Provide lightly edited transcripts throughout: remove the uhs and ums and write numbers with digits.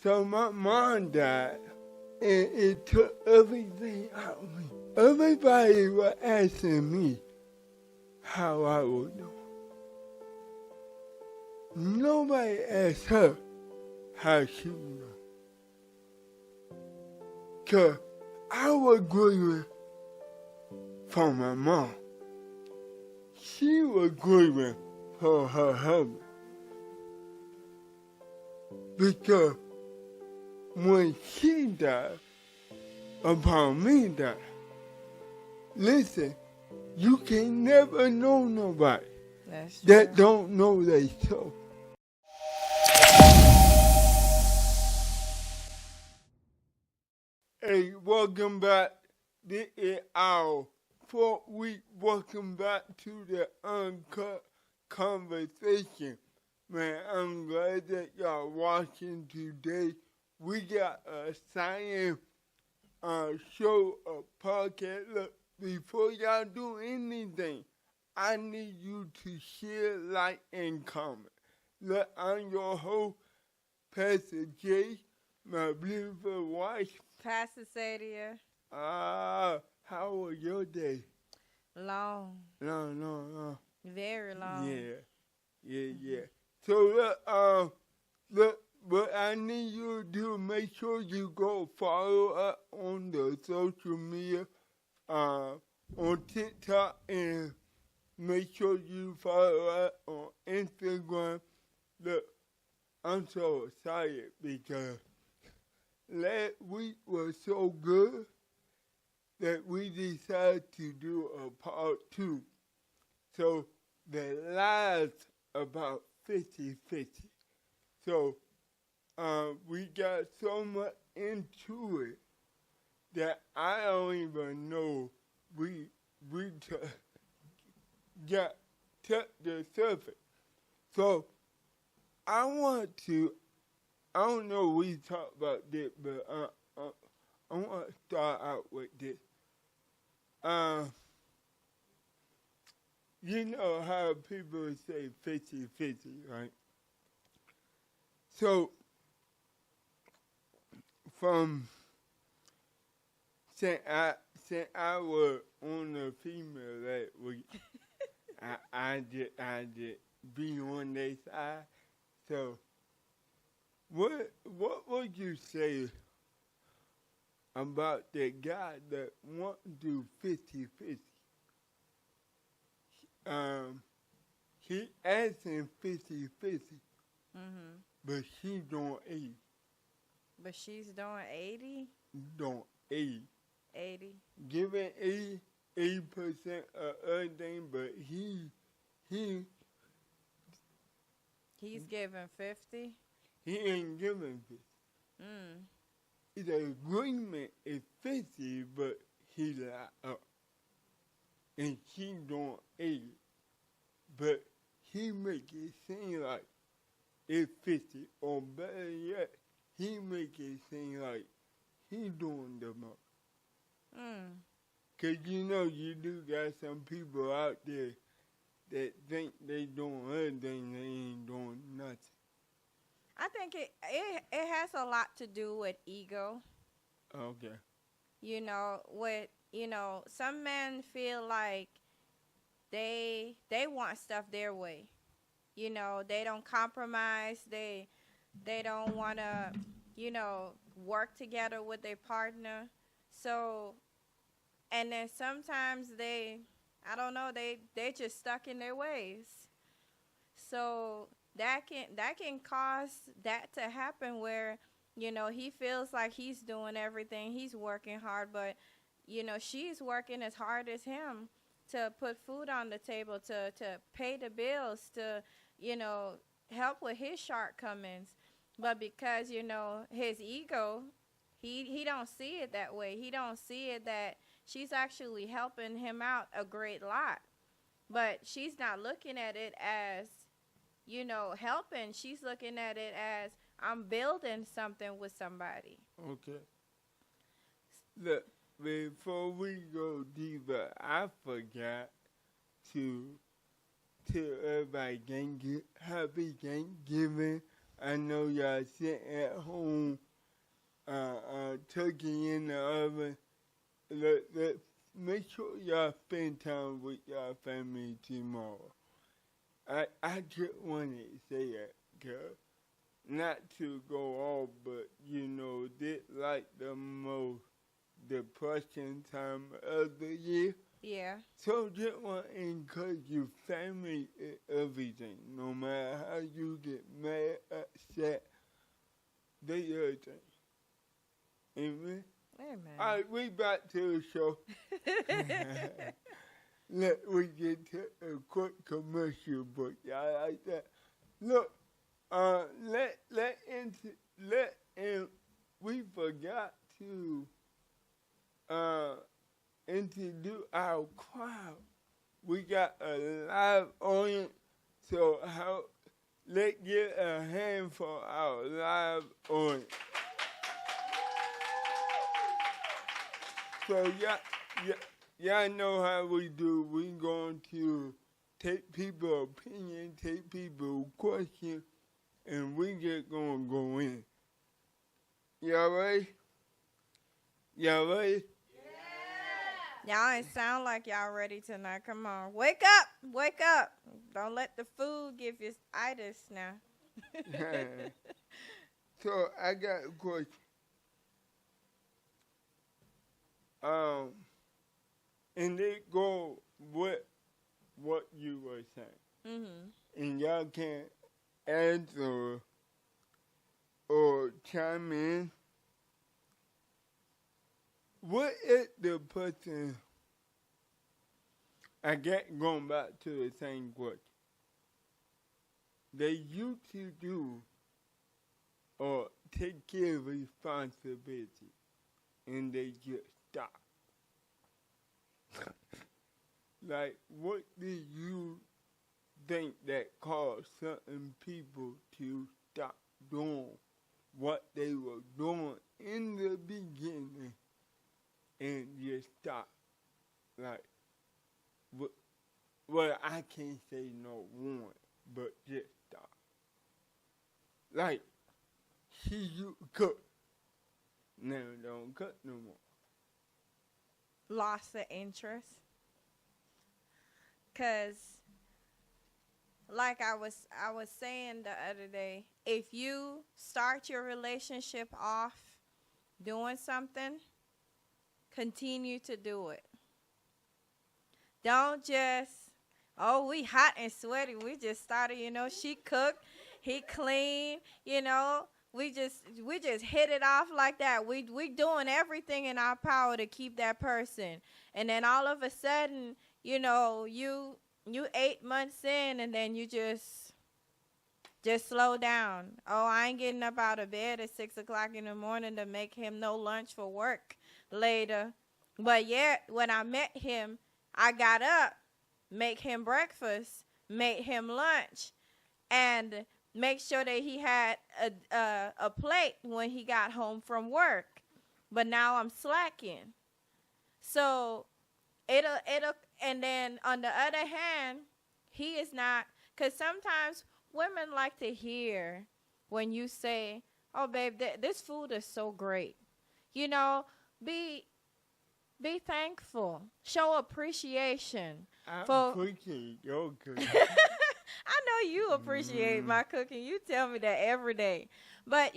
So my mom died, and it took everything out of me. Everybody was asking me how I was doing. Nobody asked her how she was doing. 'Cause I was grieving for my mom. She was grieving for her husband. Because when she died, upon me died, listen, you can never know nobody that don't know they soul. Hey, welcome back. This is our 4th week. Welcome back to the Uncut conversation. Man, I'm glad that y'all watching today. We got a science show, a podcast. Look, before y'all do anything, I need you to share, like, and comment. Look, I'm your host, Pastor J, my beautiful wife, Pastor Sadia. How was your day? Long. Long. Very long. Yeah. So look, what I need you to do, make sure you go follow us on the social media, on TikTok, and make sure you follow us on Instagram. Look, I'm so excited because last week was so good that we decided to do a part 2. So the lies about 50-50. So we got so much into it that I don't even know we got touched the surface. So I don't know we talked about this, but I want to start out with this. You know how people say 50-50, right? So, since I was on the female that week, I just be on their side. So, what would you say about that guy that want to do 50-50? He asking 50-50, but she doing 80. But she's doing 80? Doing 80. 80. Giving 80% of everything, but he's giving 50? He ain't giving 50. The agreement is 50, but he lied up. And she doing 80. But he make it seem like it's 50. Or better yet, he make it seem like he doing the most. Because you know you do got some people out there that think they doing everything, they ain't doing nothing. I think it has a lot to do with ego. Okay. Some men feel like they want stuff their way. They don't compromise. They don't want to, work together with their partner. So, and then sometimes they just stuck in their ways. So that can cause that to happen where, he feels like he's doing everything. He's working hard, but, she's working as hard as him to put food on the table, to pay the bills, to, help with his shortcomings. But because, his ego, he don't see it that way. He don't see it that she's actually helping him out a great lot. But she's not looking at it as, helping. She's looking at it as, I'm building something with somebody. Okay. Look, before we go deeper, I forgot to tell everybody happy Thanksgiving. I know y'all sitting at home turkey in the oven. Make sure y'all spend time with y'all family tomorrow. I just wanted to say that, girl. Not to go off, but this like the most depression time of the year. Yeah. So just want to encourage your family and everything. No matter how you get mad, upset, they everything. Amen? Amen. All right, we back to the show. Let we get to a quick commercial break. Y'all like that? Look, we forgot to introduce our crowd. We got a live audience, so let's get a hand for our live audience. So y'all know how we do. We're going to take people's opinion, take people's questions, and we just going to go in. Y'all ready? Y'all ready? Y'all ain't sound like y'all ready tonight. Come on. Wake up. Wake up. Don't let the food give you itis now. So I got a question. And it go with what you were saying. Mm-hmm. And y'all can answer or chime in. What is the person, I get going back to the same question, they used to do or take care of responsibility and they just stop? Like, what do you think that caused certain people to stop doing what they were doing in the beginning and just stop? Like, well, I can't say no one, but just stop. Like, she used to cook. Now don't cook no more. Lost the interest. Cause like I was saying the other day, if you start your relationship off doing something, continue to do it. Don't just, we hot and sweaty. We just started, she cooked, he cleaned, we just hit it off like that. We doing everything in our power to keep that person. And then all of a sudden, you 8 months in and then you just slow down. Oh, I ain't getting up out of bed at 6 o'clock in the morning to make him no lunch for work later. But yet, when I met him, I got up, make him breakfast, made him lunch, and make sure that he had a plate when he got home from work. But now I'm slacking. So it'll, and then on the other hand, he is not, because sometimes women like to hear when you say, oh, babe, this food is so great. Be thankful. Show appreciation. I appreciate your cooking. I know you appreciate my cooking. You tell me that every day. But,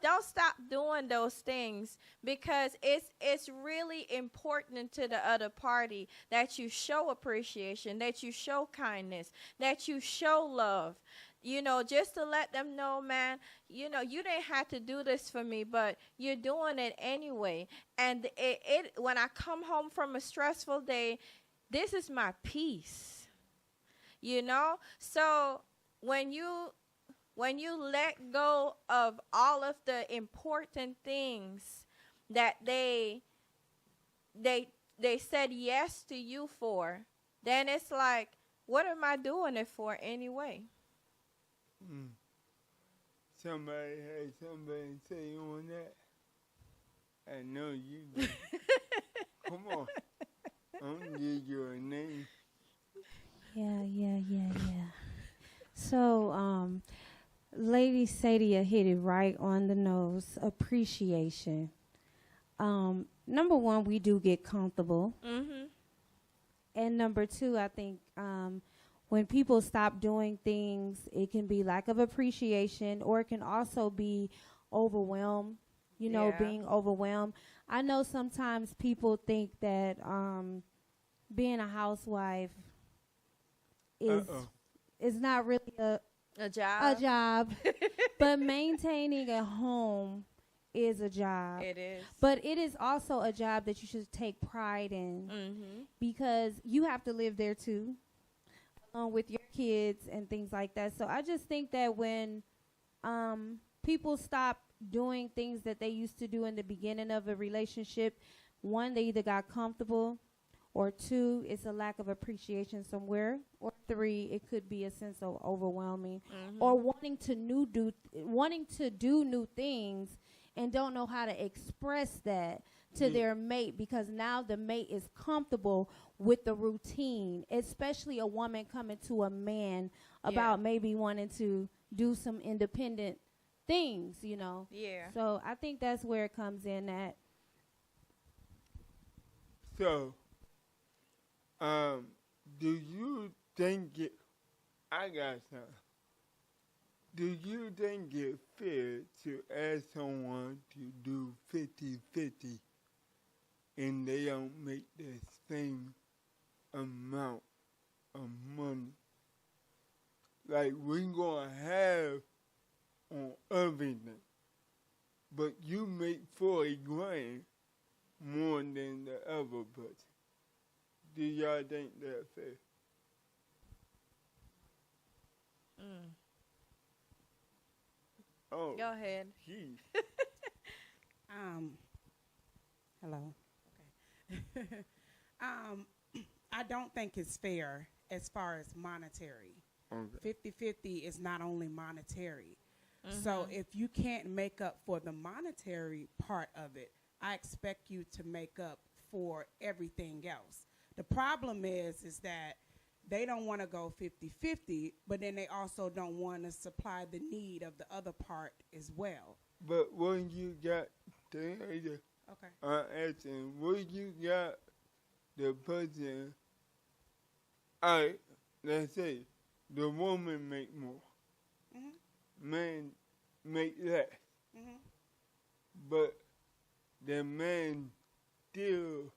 don't stop doing those things because it's really important to the other party that you show appreciation, that you show kindness, that you show love. Just to let them know, man, you didn't have to do this for me, but you're doing it anyway. And it when I come home from a stressful day, this is my peace. So when you let go of all of the important things that they said yes to you for, then it's like, what am I doing it for anyway? Somebody had something to say on that. I know you do. Come on. I'm going to give you a name. Yeah. So, Lady Sadia hit it right on the nose. Appreciation. number one, we do get comfortable. Mm-hmm. And number two, I think when people stop doing things, it can be lack of appreciation, or it can also be overwhelmed, being overwhelmed. I know sometimes people think that being a housewife is not really a job, but maintaining a home is a job. It is. But it is also a job that you should take pride in, because you have to live there too, with your kids and things like that. So I just think that when people stop doing things that they used to do in the beginning of a relationship, one, they either got comfortable, or two, it's a lack of appreciation somewhere, or three, it could be a sense of overwhelming, or wanting to do new things and don't know how to express that to their mate, because now the mate is comfortable with the routine, especially a woman coming to a man about maybe wanting to do some independent things, Yeah. So I think that's where it comes in at. So, do you think I got something. Do you think it's fair to ask someone to do 50-50 and they don't make the same amount of money? Like, we're going to have on everything, but you make 40 grand more than the other person. Do y'all think that's fair? Oh, Go ahead. geez. Hello. Okay. I don't think it's fair as far as monetary. Okay. 50-50 is not only monetary. So if you can't make up for the monetary part of it, I expect you to make up for everything else. The problem is that they don't want to go 50-50, but then they also don't want to supply the need of the other part as well. But when you got Okay. asking, when you got the person, alright, let's say the woman make more, man make less, but the man still,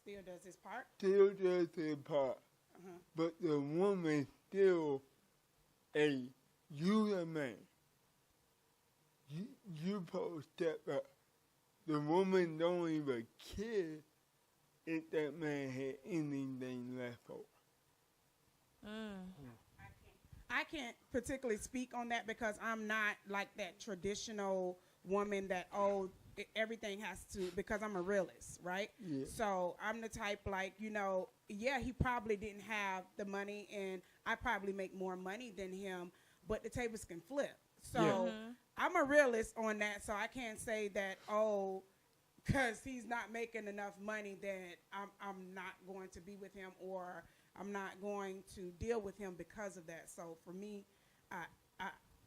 Still does his part. still does his part, but the woman still you the man. You supposed to step up. The woman don't even care if that man had anything left over. I can't particularly speak on that because I'm not like that traditional woman that, everything has to, because I'm a realist, right? Yeah. So I'm the type like, he probably didn't have the money and I probably make more money than him, but the tables can flip. So I'm a realist on that, so I can't say that, because he's not making enough money that I'm not going to be with him or I'm not going to deal with him because of that. So for me,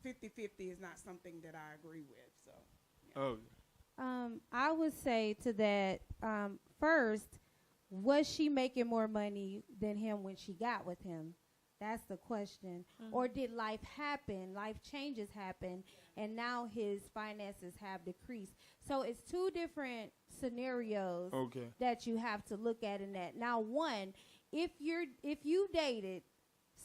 50-50 is not something that I agree with. So. Yeah. Oh. I would say to that, first, was she making more money than him when she got with him? That's the question. Or did life happen? Life changes happen, and now his finances have decreased. So it's two different scenarios that you have to look at in that. Now, one, if you dated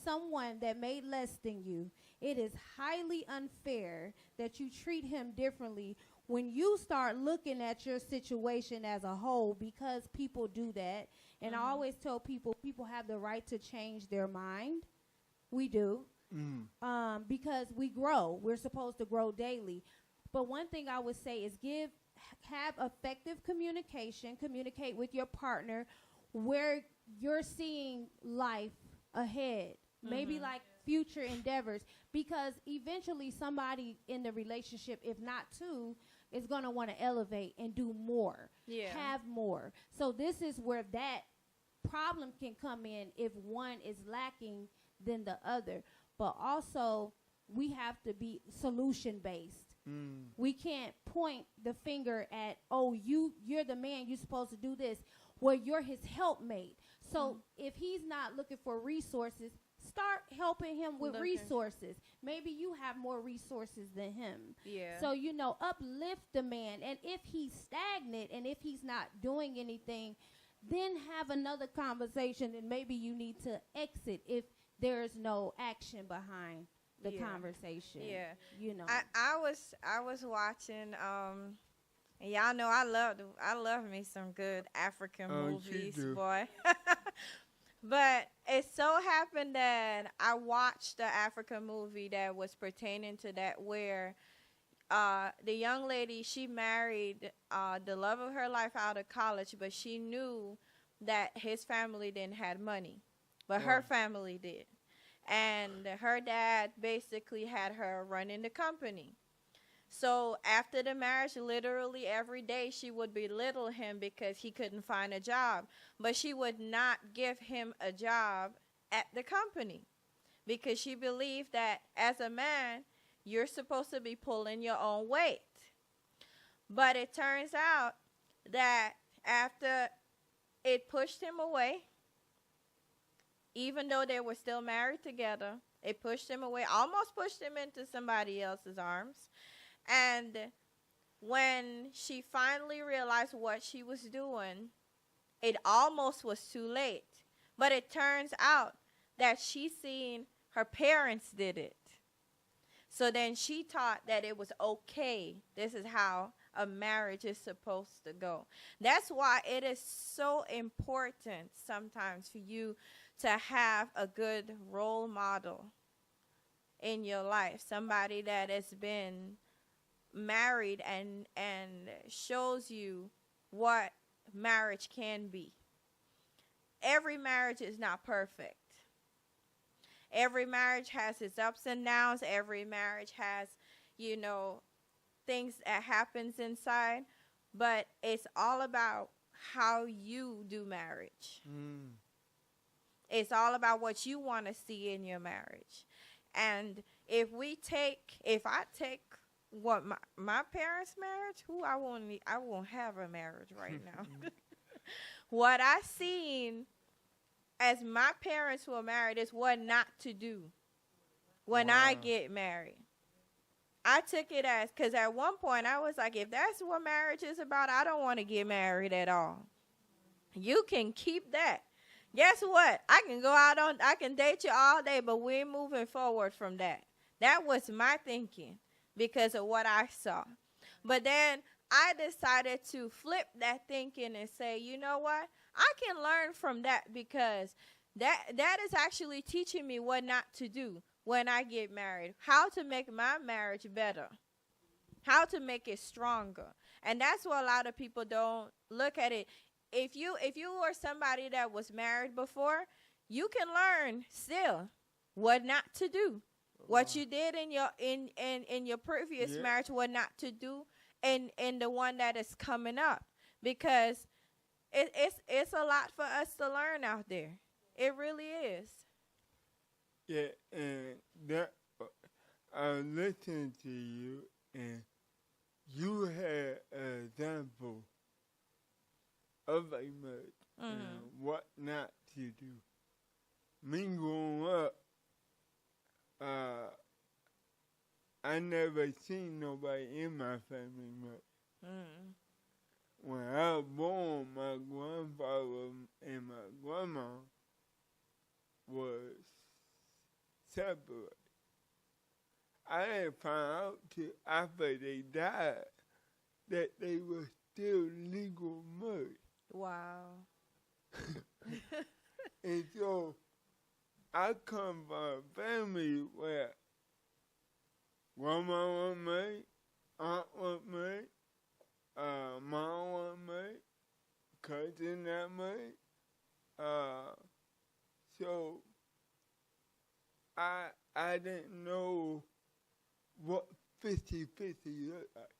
someone that made less than you, it is highly unfair that you treat him differently when you start looking at your situation as a whole, because people do that. And I always tell people have the right to change their mind. We do. Because we grow. We're supposed to grow daily. But one thing I would say is have effective communication. Communicate with your partner where you're seeing life ahead. Maybe like future endeavors. Because eventually somebody in the relationship, if not two, is going to want to elevate and do more. Have more. So this is where that problem can come in if one is lacking than the other. But also, we have to be solution-based. We can't point the finger at, oh, you're the man, you're supposed to do this, where you're his helpmate. So if he's not looking for resources, start helping him with resources. Maybe you have more resources than him. Yeah. So, uplift the man. And if he's stagnant and if he's not doing anything, then have another conversation, and maybe you need to exit if there's no action behind the conversation. Yeah. I was watching and y'all know I love me some good African movies, boy. But it so happened that I watched the African movie that was pertaining to that, where the young lady, she married the love of her life out of college, but she knew that his family didn't have money, but her family did. And her dad basically had her running the company. So after the marriage, literally every day she would belittle him because he couldn't find a job. But she would not give him a job at the company because she believed that as a man, you're supposed to be pulling your own weight. But it turns out that after it pushed him away, even though they were still married together, it pushed him away, almost pushed him into somebody else's arms. And when she finally realized what she was doing, it almost was too late. But it turns out that she seen her parents did it. So then she thought that it was okay. This is how a marriage is supposed to go. That's why it is so important sometimes for you to have a good role model in your life, somebody that has been married and shows you what marriage can be. Every marriage is not perfect. Every marriage has its ups and downs. Every marriage has, things that happens inside, but it's all about how you do marriage. It's all about what you want to see in your marriage. And if I take what my parents' marriage, I won't have a marriage right now. What I seen as my parents who are married is what not to do when I get married. I took it as, because at one point I was like, if that's what marriage is about, I don't want to get married at all. You can keep that. Guess what? I can date you all day, but we're moving forward from that. That was my thinking because of what I saw. But then I decided to flip that thinking and say, you know what? I can learn from that because that is actually teaching me what not to do when I get married, how to make my marriage better, how to make it stronger. And that's what a lot of people don't look at it. If you were somebody that was married before, you can learn still what not to do. What you did in your previous marriage, what not to do in the one that is coming up. Because it's a lot for us to learn out there. It really is. Yeah, and that I listened to you, and you had an example of a marriage and what not to do. Me growing up, I never seen nobody in my family married. When I was born, my grandfather and my grandma was separate. I didn't find out till after they died that they were still legal married. Wow. And so I come from a family where grandma was married, aunt was married, mom was married, cousin not married. So I didn't know what 50-50 looked like.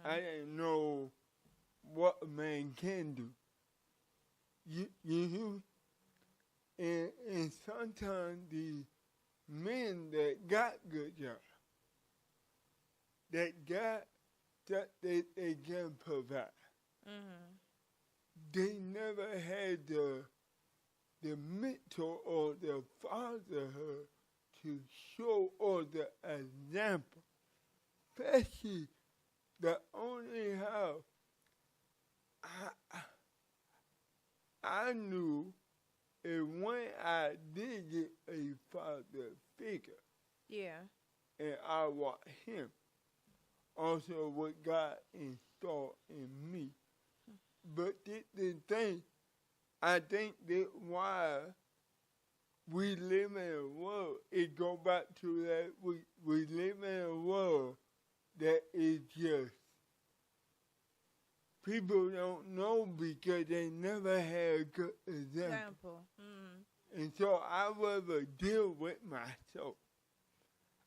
I didn't know what a man can do. You hear me? And sometimes the men that got good jobs, that God that they can provide. They never had the mentor or the fatherhood to show or the example. Especially the only how I knew is when I did get a father figure. Yeah. And I watched him. Also what God installed in me. But the thing, I think that why we live in a world, it goes back to that we live in a world that is just, people don't know because they never had a good example. And so I rather deal with myself.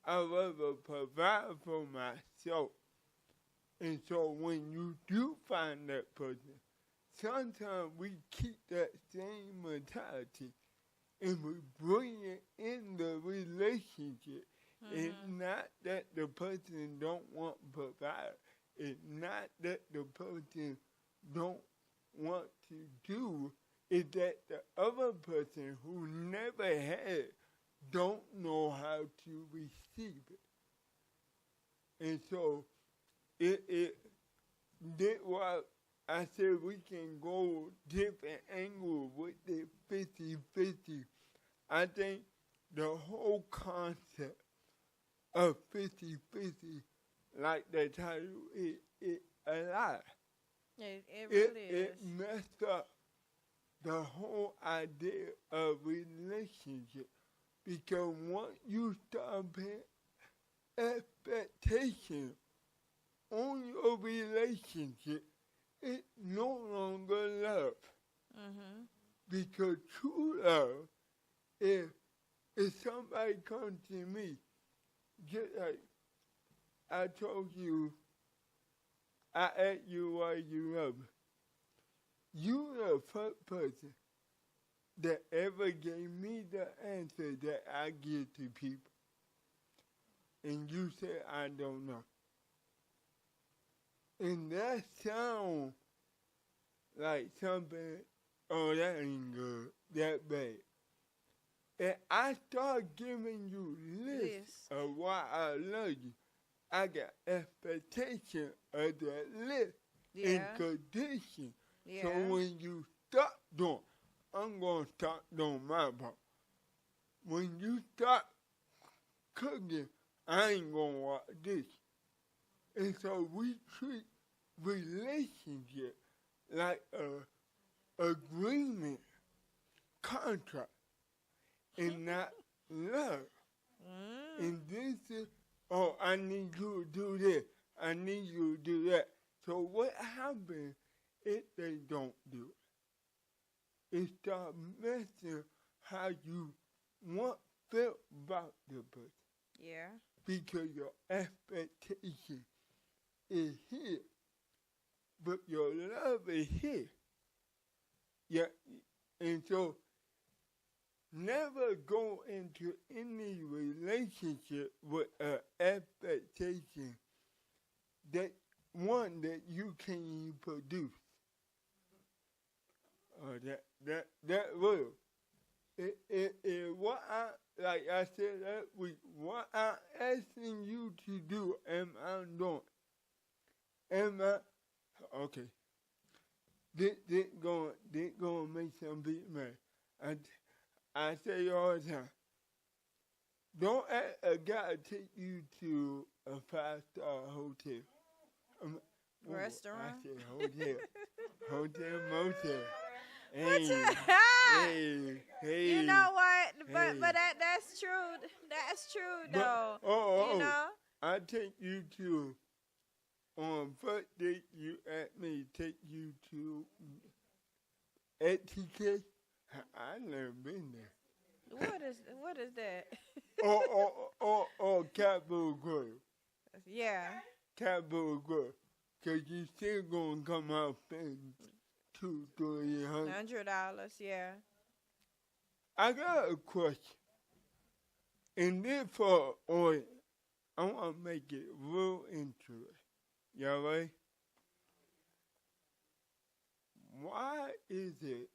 I rather provide for myself. And so when you do find that person, sometimes we keep that same mentality and we bring it in the relationship. It's not that the person don't want to provide. It's not that the person don't want to do. It's that the other person who never had don't know how to receive it. And so that's why I said we can go different angles with the 50-50. I think the whole concept of 50-50, like the title, it a lie. It really is. It messed up the whole idea of relationship. Because once you start paying expectation on your relationship, it's no longer love. Because true love, if somebody comes to me, just like I told you, I asked you why you love me. You're the first person that ever gave me the answer that I give to people. And you said, I don't know. And that sounds like something, oh, that ain't good, that bad. And I start giving you lists of why I love you. I got expectation of that list and condition. So when you start doing, I'm going to start doing my part. When you start cooking, I ain't going to watch this. And so we treat relationship like a agreement, contract, and not love. And this is, oh, I need you to do this. I need you to do that. So what happens if they don't do it? It starts messing how you want feel about the person. Yeah. Because your expectation is here. But your love is here. Yeah. And so never go into any relationship with an expectation that one that you can't even produce. That will. What like I said that week, what I'm asking you to do, am I doing? Am I okay? This gonna make some people mad. I say all the time, don't ask a guy to take you to a 5-star hotel. Restaurant? I said hotel. Hotel, motel. Hey. You know what? But that's true. That's true, though. You know? I take you to, on first date, you asked me to take you to ATK. I never been there. What is that? or Capitol Grove. Yeah. Capitol Grove. Because you still going to come out spend $200-$300. $100, yeah. I got a question. And then for audience, I want to make it real interesting. Y'all ready? Why is it?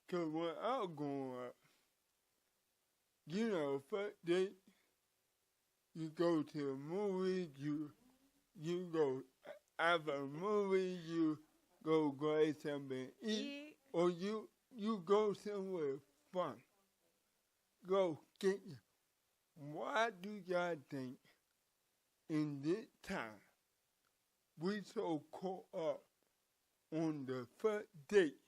Because when I was growing up, you know, first date, you go to a movie, you go after a movie, you go grab something to eat, or you go somewhere fun. Go get you. Why do y'all think in this time we so caught up on the first date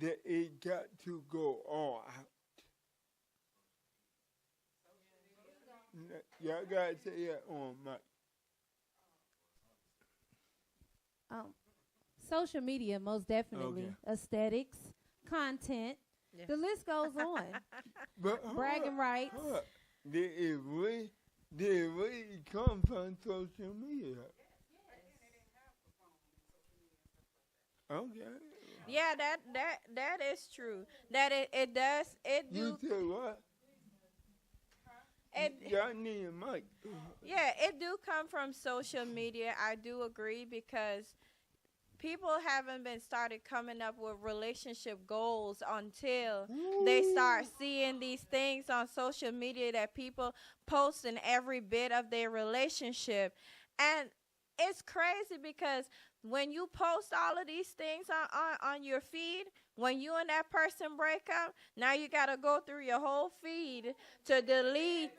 that it got to go all out? Y'all gotta say that on mic. Social media, most definitely. Okay. Aesthetics, content. Yeah. The list goes on. But Bragging rights. Did it really come from social media? Okay. Yeah, that is true. That it does. It You do. said what? Y'all need a mic. Yeah, it do come from social media. I do agree because people haven't been started coming up with relationship goals until they start seeing these things on social media that people post in every bit of their relationship. And it's crazy because when you post all of these things on your feed, when you and that person break up, now you got to go through your whole feed to delete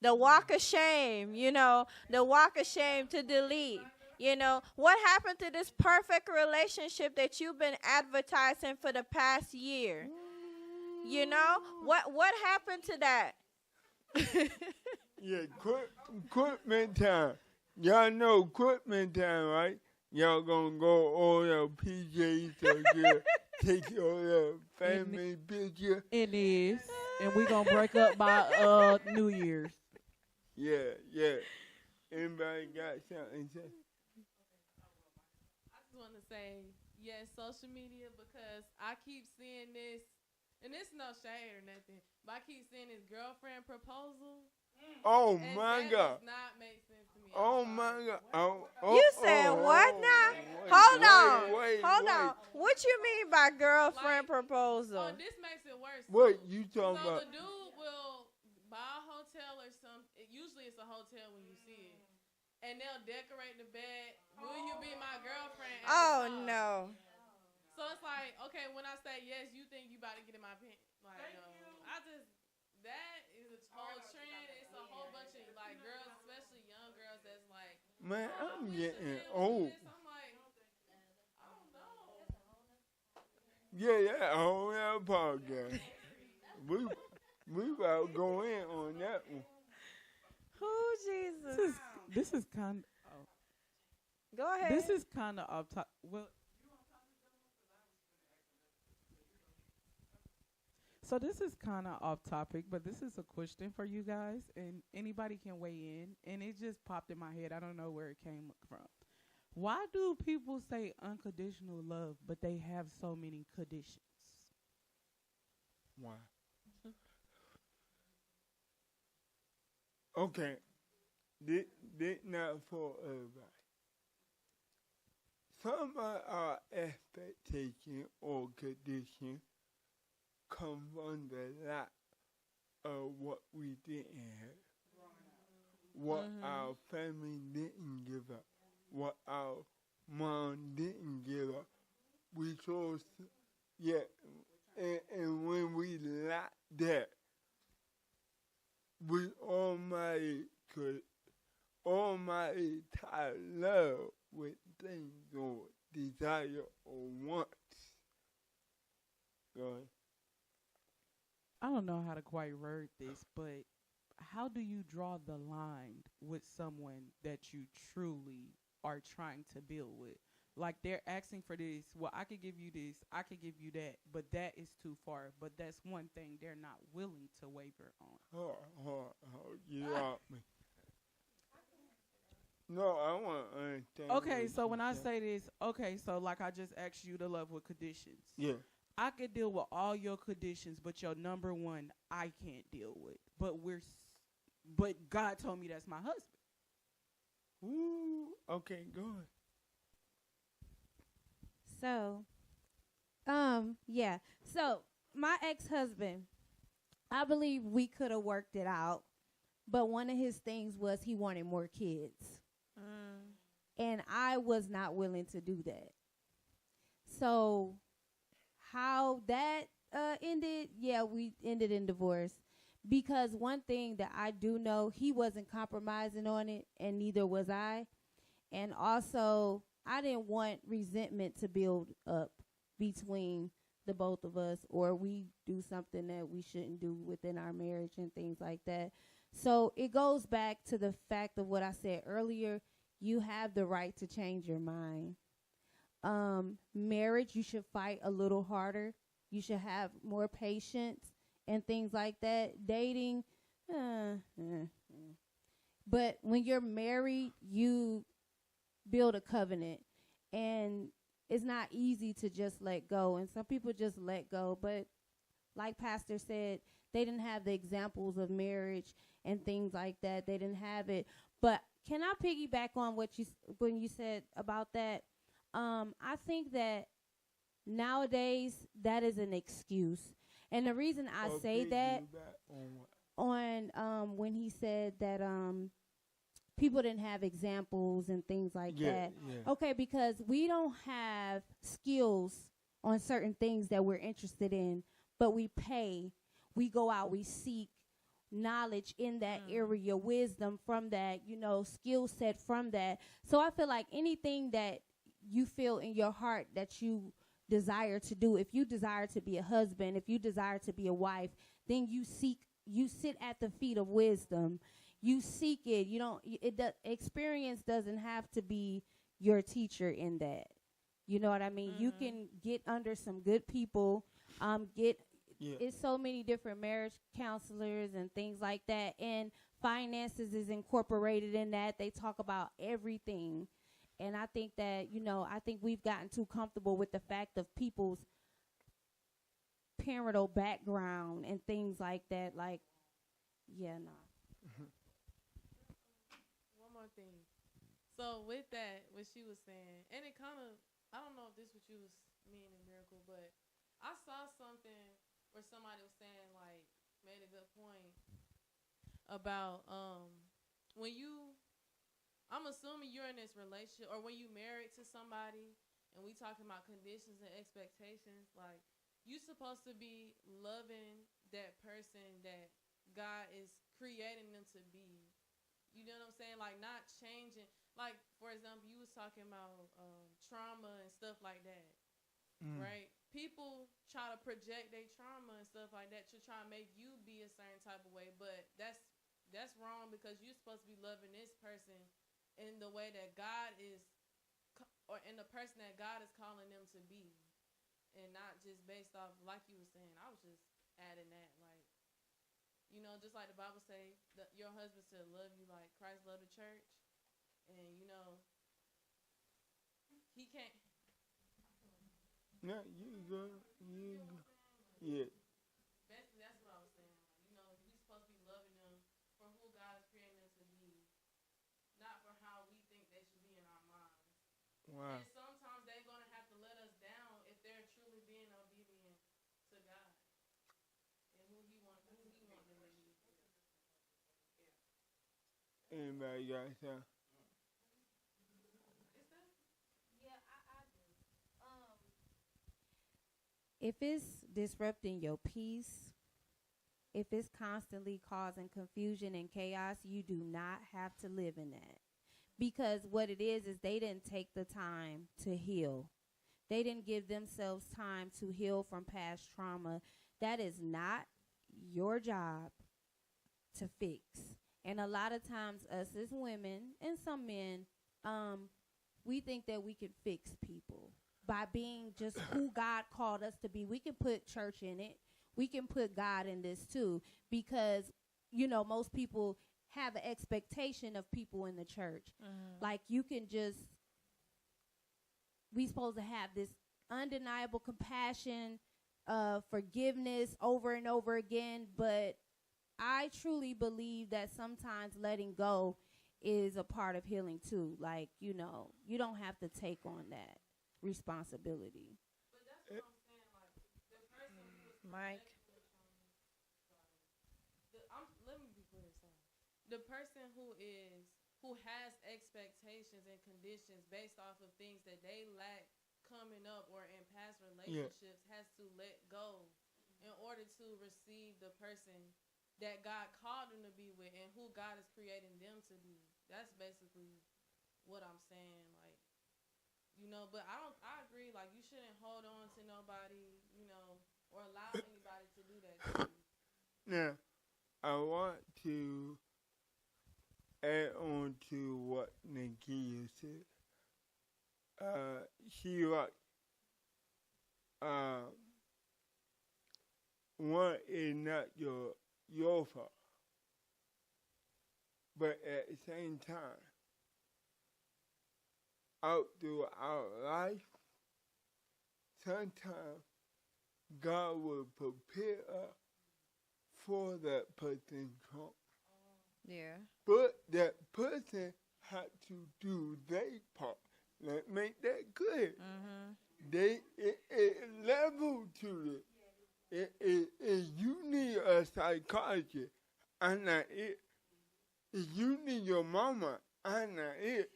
the walk of shame, the walk of shame to delete. What happened to this perfect relationship that you've been advertising for the past year? What happened to that? Yeah, equipment time. Y'all know equipment time, right? Y'all gonna go all your PJs to take your family picture. It is. And we gonna break up by New Year's. Yeah. Anybody got something to say? I just want to say, yes, social media, because I keep seeing this, and it's no shade or nothing, but I keep seeing this girlfriend proposal. Oh and my that God. does not make sense to me. Oh my God. You said what now? Hold on. What you mean by girlfriend proposal? Oh, this makes it worse. What you talking So about? the dude will buy a hotel or something. Usually it's a hotel when you see it. And they'll decorate the bed. Will you be my girlfriend? At Oh, the top? no. So it's like, okay, when I say yes, you think you about to get in my pants. Like, no. That is a whole trend. It's a whole bunch of, like, girls, especially young girls, that's like, Man, oh, I'm we getting should do old. this. I'm like, I don't know. Yeah, whole other podcast. we about to go in on that one. Who, Jesus? This is kind of. Go ahead. This is kind of off top. Well, so this is kind of off topic, but this is a question for you guys, and anybody can weigh in. And it just popped in my head. I don't know where it came from. Why do people say unconditional love, but they have so many conditions? Why? Okay. This not for everybody. Some of our expectation or condition come from the lack of what we didn't have, what our family didn't give up, what our mom didn't give up. We chose, and when we lack that, we almighty tie love with things or desire or wants. Go ahead. I don't know how to quite word this, but how do you draw the line with someone that you truly are trying to build with? Like, they're asking for this. Well, I could give you this. I could give you that. But that is too far. But that's one thing they're not willing to waver on. You got me. No, I want to understand. Okay, so when I say this, so like I just asked you to love with conditions. Yeah. I could deal with all your conditions, but your number one I can't deal with. But we're but God told me that's my husband. Ooh, okay, go ahead. So, yeah. So my ex-husband, I believe we could have worked it out, but one of his things was he wanted more kids. And I was not willing to do that. So how that ended, yeah, we ended in divorce. Because one thing that I do know, he wasn't compromising on it, and neither was I. And also, I didn't want resentment to build up between the both of us, or we do something that we shouldn't do within our marriage and things like that. So it goes back to the fact of what I said earlier. You have the right to change your mind. Marriage, you should fight a little harder. You should have more patience and things like that. Dating, but when you're married, you build a covenant, and it's not easy to just let go. And some people just let go, but like Pastor said, they didn't have the examples of marriage and things like that. They didn't have it. But can I piggyback on what when you said about that? I think that nowadays that is an excuse. And the reason I say that on when he said that people didn't have examples and things like that. Yeah. Okay, because we don't have skills on certain things that we're interested in, but we pay, we go out, we seek knowledge in that area, wisdom from that, skill set from that. So I feel like anything that you feel in your heart that you desire to do, if you desire to be a husband, if you desire to be a wife, then you sit at the feet of wisdom. You seek it. Experience doesn't have to be your teacher in that. You know what I mean? You can get under some good people, it's so many different marriage counselors and things like that. And finances is incorporated in that. They talk about everything. And I think that, I think we've gotten too comfortable with the fact of people's parental background and things like that. Like, no. One more thing. So with that, what she was saying, and it kind of, I don't know if this what you was meaning in Miracle, but I saw something where somebody was saying, like, made a good point about when you, I'm assuming you're in this relationship, or when you married to somebody, and we talking about conditions and expectations, like, you supposed to be loving that person that God is creating them to be. You know what I'm saying? Like, not changing. Like, for example, you was talking about trauma and stuff like that, right? People try to project their trauma and stuff like that to try and make you be a certain type of way, but that's wrong, because you're supposed to be loving this person in the way that God is, or in the person that God is calling them to be, and not just based off, like you were saying. I was just adding that, like, just like the Bible say, your husband should love you like Christ loved the church, and he can't. No, you go. Yeah. Basically, that's what I was saying. Like, we supposed to be loving them for who God is creating them to be, not for how we think they should be in our minds. Wow. And sometimes they're going to have to let us down if they're truly being obedient to God and who He wants them to be. Anybody got some? If it's disrupting your peace, if it's constantly causing confusion and chaos, you do not have to live in that. Because what it is they didn't take the time to heal. They didn't give themselves time to heal from past trauma. That is not your job to fix. And a lot of times us as women and some men, we think that we can fix people by being just who God called us to be. We can put church in it. We can put God in this too, because, most people have an expectation of people in the church. Like, you can just, we supposed to have this undeniable compassion, forgiveness over and over again, but I truly believe that sometimes letting go is a part of healing too. Like, you know, you don't have to take on that responsibility. But that's what I'm saying. Like the person who is Mike. let me be clear. Sorry. The person who has expectations and conditions based off of things that they lack coming up or in past relationships has to let go in order to receive the person that God called them to be with and who God is creating them to be. That's basically what I'm saying. Like, you know, but I agree, like, you shouldn't hold on to nobody, you know, or allow anybody to do that to you. Now, I want to add on to what Nakia said. She like, one is not your fault, but at the same time, out through our life, sometimes God will prepare us for that person's trauma. Yeah. But that person had to do their part. Let's make that clear. It level to it. If you need a psychologist, I'm not it. If you need your mama, I'm not it.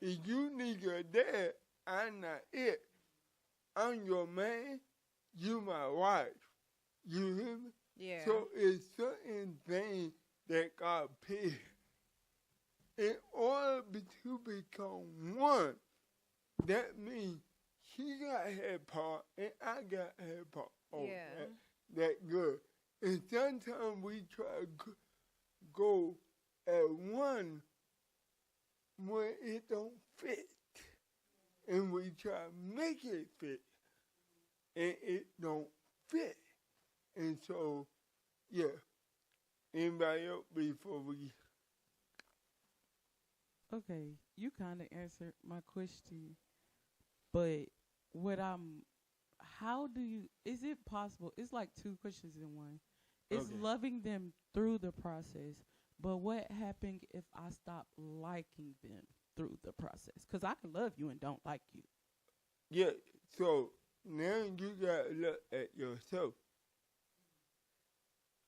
If you need your dad, I'm not it. I'm your man, you my wife. You hear me? Yeah. So it's certain things that God paid in order to become one. That means she got her part and I got her part. Oh, Yeah. that good. And sometimes we try to go at one when it don't fit. And we try to make it fit. And it don't fit. And so, yeah. Anybody else before we... Okay, you kind of answered my question, but is it possible, it's like two questions in one. It's Okay. loving them through the process, but what happened if I stop liking them through the process? Because I can love you and don't like you. Yeah, so now you gotta look at yourself.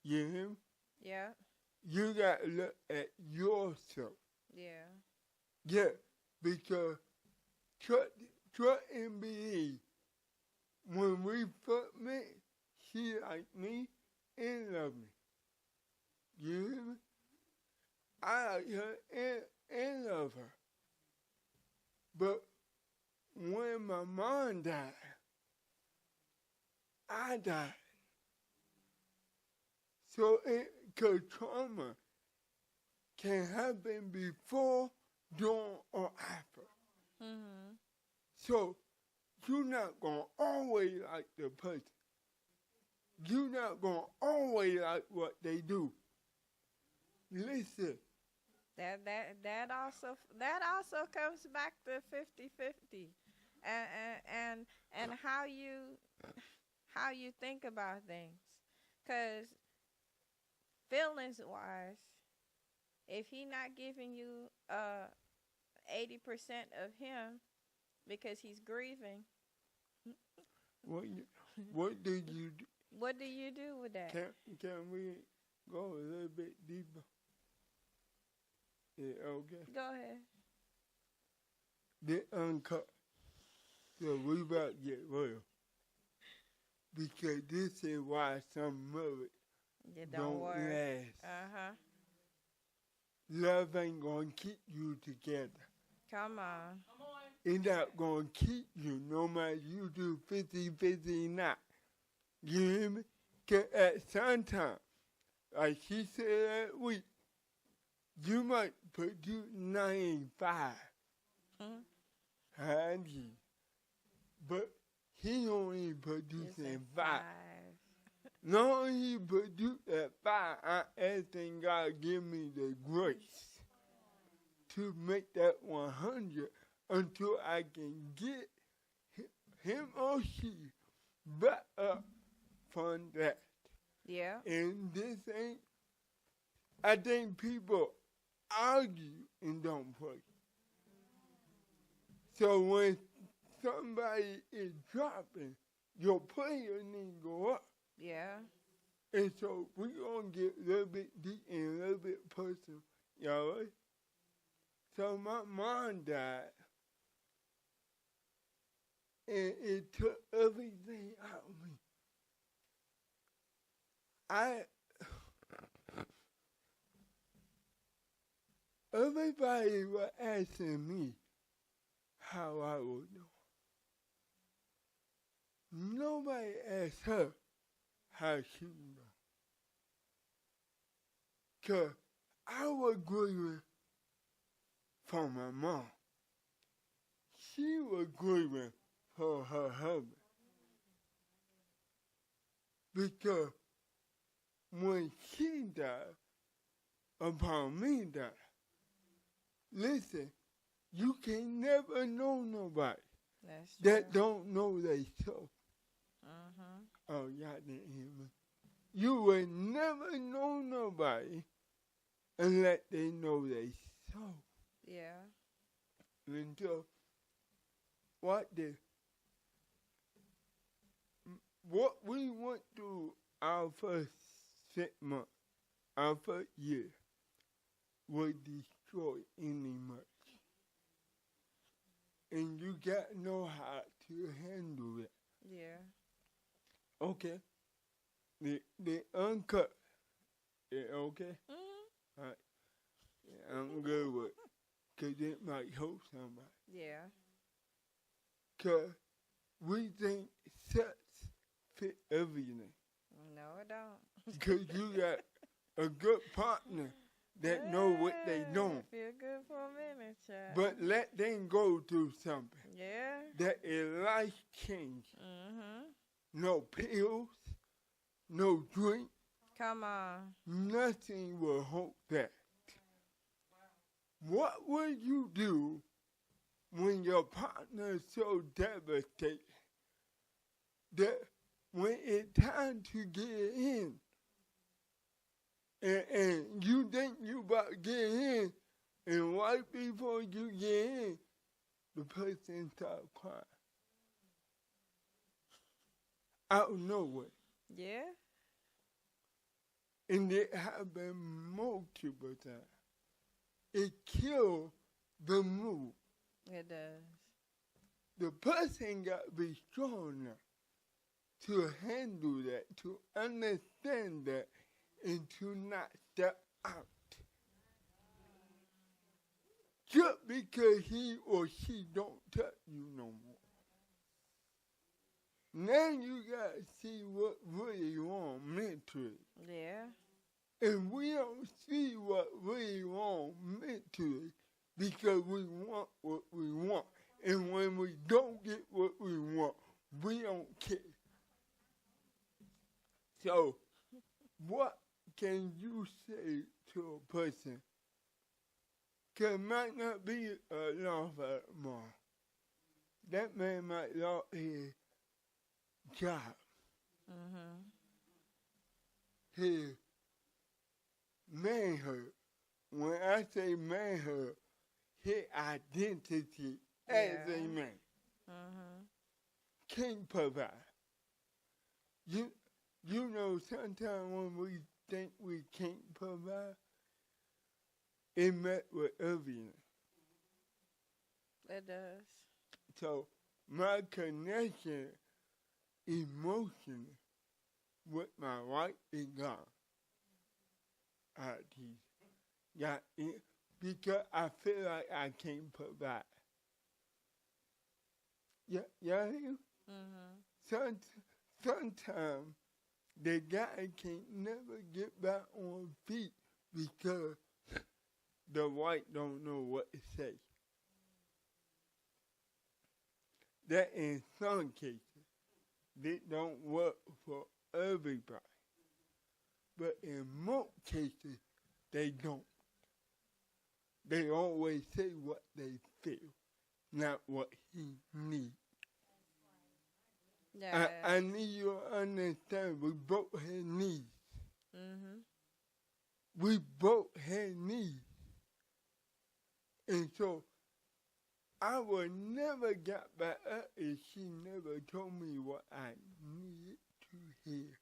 You hear me? Yeah. You gotta look at yourself. Yeah. Yeah, because trust and believe. When we first met, she liked me and loved me. You hear me? I like her and love her. But when my mom died, I died. So cause trauma can happen before, during, or after. So you're not gonna always like the person. You're not gonna always like what they do. Listen. That also comes back to 50-50. And how you think about things. 'Cause feelings wise, if he not giving you 80% of him because he's grieving, What do you do? what do you do with that? Can we go a little bit deeper? Yeah, okay. Go ahead. The uncut. So we about to get real. Because this is why some of it It don't work. last. Love ain't gonna keep you together. Come on. It's not gonna keep you no matter you do 50-50 not. You hear me? 'Cause at some time, like she said that week, you might produce 95. But he only producing 5. Not only produce that 5, I asking God give me the grace to make that 100 until I can get him or she back up from that. Yeah. And this ain't I think people argue and don't pray. So when somebody is dropping, your prayer needs to go up. Yeah. And so we're going to get a little bit deep and a little bit personal. Y'all right? So my mom died. And it took everything out of me. Everybody was asking me how I was doing. Nobody asked her how she was doing. 'Cause I was grieving for my mom. She was grieving for her husband. Because when she died, upon me died, listen, you can never know nobody that don't know they soul. Oh, y'all didn't hear me. You will never know nobody unless they know they soul. Yeah. And so, what we went through our first 6 months, our first year, will destroy any much. And you got to know how to handle it. Yeah. Okay. The uncut. Yeah, okay? Mm-hmm. All right. Yeah, I'm good with it. Because it might help somebody. Yeah. Because we think sex fit everything. No, it don't. Because you got a good partner that know what they doing. Feel good for a minute, child. But let them go through something. Yeah. That is life changing. Mm-hmm. No pills, no drink, Come on. nothing will hold that. What will you do when your partner is so devastated that when it's time to get in, and you think you about to get in, and right before you get in, the person starts crying out of nowhere. Yeah. And it happened multiple times. It killed the mood. It does. The person got to be strong enough to handle that, to understand that, and to not step out. Just because he or she don't touch you no more. Now you got to see what really wrong mentally. Yeah. And we don't see what really wrong mentally because we want what we want. And when we don't get what we want, we don't care. So, what can you say to a person? Because it might not be a law for mom. That man might lose his job. Mm-hmm. His manhood. When I say manhood, his identity as a man. Mm-hmm. Can't provide. You know, sometimes when we think we can't provide, it met with everything. It does. So my connection emotionally with my wife is gone. Yeah, because I feel like I can't provide. Yeah, y'all hear? Mm-hmm. Sometimes the guy can't never get back on feet because the wife don't know what to say. That in some cases, they don't work for everybody. But in most cases, they don't. They always say what they feel, not what he needs. Yeah. I need you to understand we both have needs. Mm-hmm. we both had needs. And so I would never get back up if she never told me what I needed to hear.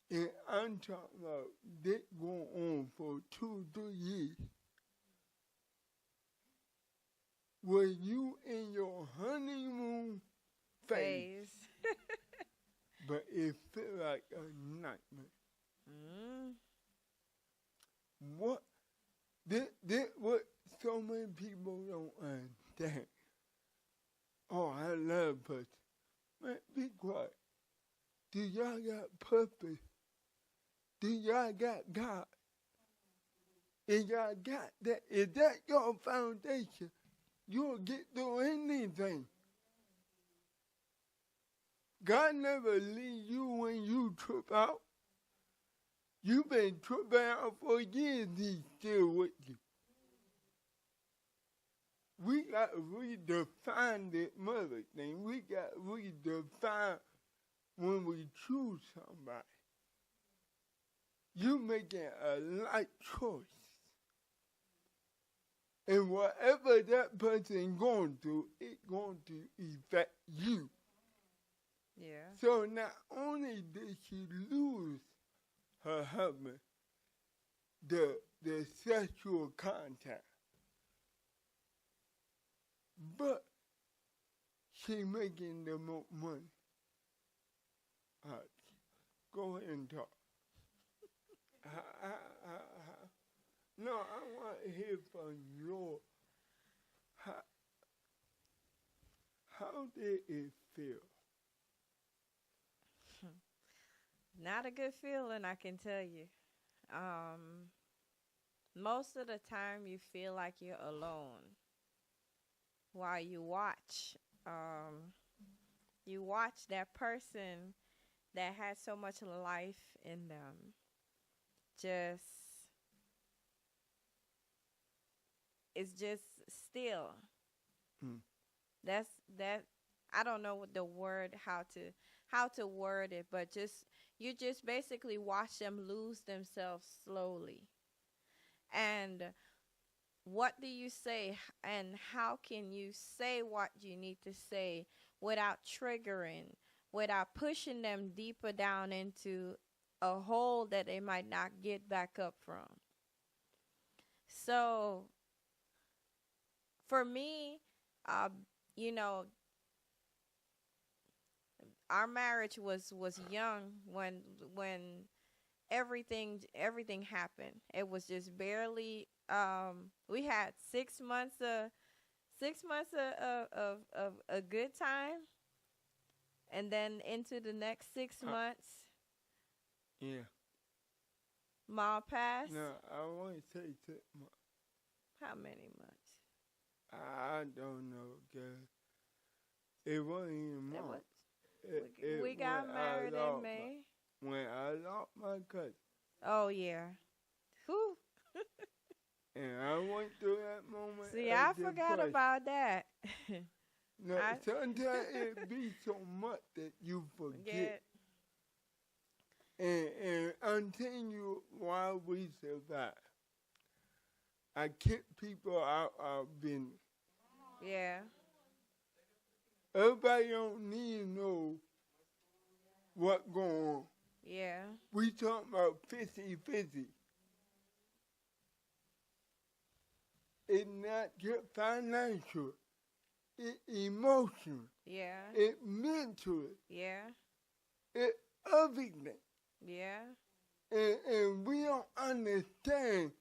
And I'm talking about this going on for 2-3 years. Were you in your honeymoon phase? But it felt like a nightmare. What? This what so many people don't understand. Oh, I love pussy. Man, be quiet. Do y'all got purpose? Do y'all got God? If y'all got that, if that's your foundation, you'll get through anything. God never leaves you when you trip out. You've been tripping out for years, he's still with you. We got to redefine the mother thing. We got to redefine when we choose somebody. You making a life choice. And whatever that person going through, it's going to affect you. Yeah. So not only did she lose her husband, the sexual contact, but she making the most money. All right, go ahead and talk. No, I want to hear from your, how did it feel? Not a good feeling, I can tell you. Most of the time you feel like you're alone while you watch. You watch that person that has so much life in them it's just still. That's I don't know what the word how to word it, but you just basically watch them lose themselves slowly. And what do you say, and how can you say what you need to say without triggering, without pushing them deeper down into a hole that they might not get back up from? So for me, you know, our marriage was young when everything happened. It was just barely. We had 6 months of a good time, and then into the next 6 months. Yeah. Mom passed. No, I want to say 6 months. How many months? I don't know, girl. It wasn't even months. We got married in May. When I lost my cousin. Oh, yeah. Whew. And I went through that moment. See, I forgot about that. No, sometimes it be so much that you forget. And until while we survive, I keep people out of business. Yeah. Everybody don't need to know what's going on. Yeah. We talking about 50-50. It's not just financial. It's emotional. Yeah. It's mental. Yeah. It's everything. Yeah. And we don't understand.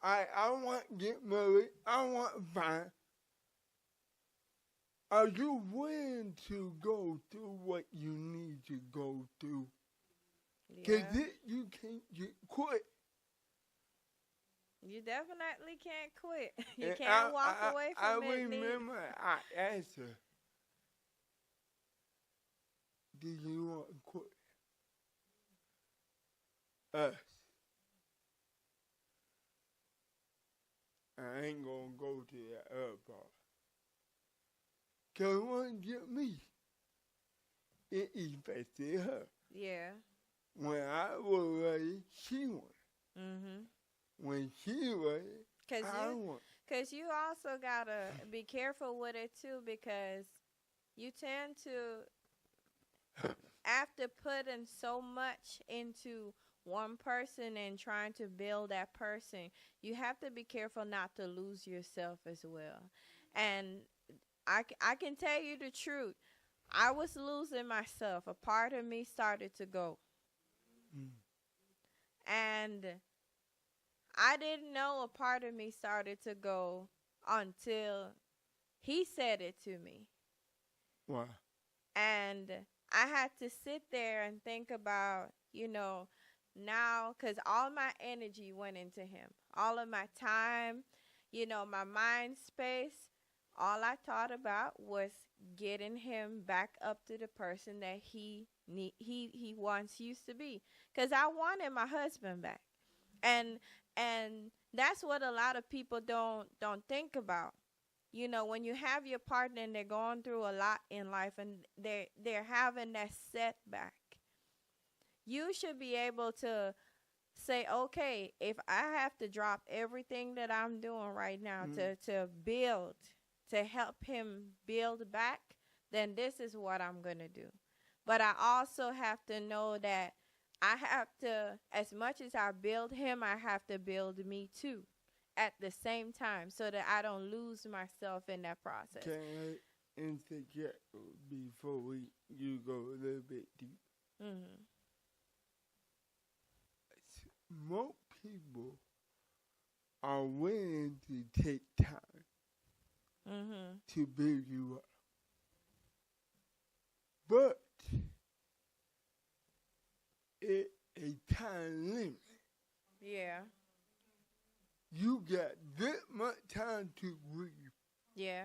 I want to get married. I want to find. Are you willing to go through what you need to go through? Because you can't get quit. You definitely can't quit. You can't walk away from it. I remember I asked her, do you want to quit? Us. I ain't going to go to that other part. Because it wasn't just me. It affected her. Yeah. when I was ready, she won. Mhm. When she ready, I won. Cause you also gotta be careful with it too, because you tend to, after putting so much into one person and trying to build that person, you have to be careful not to lose yourself as well. And I can tell you the truth. I was losing myself. A part of me started to go. Mm. And I didn't know a part of me started to go until he said it to me. Wow. And I had to sit there and think about, now, because all my energy went into him. All of my time, my mind space, all I thought about was getting him back up to the person that he once used to be. Because I wanted my husband back. And that's what a lot of people don't think about. When you have your partner and they're going through a lot in life and they're having that setback, you should be able to say, okay, if I have to drop everything that I'm doing right now to build, to help him build back, then this is what I'm going to do. But I also have to know that I have to, as much as I build him, I have to build me too at the same time, so that I don't lose myself in that process. Can I interject before you go a little bit deep? Mm-hmm. Most people are willing to take time to build you up. But it's a time limit. Yeah. You got this much time to breathe. Yeah.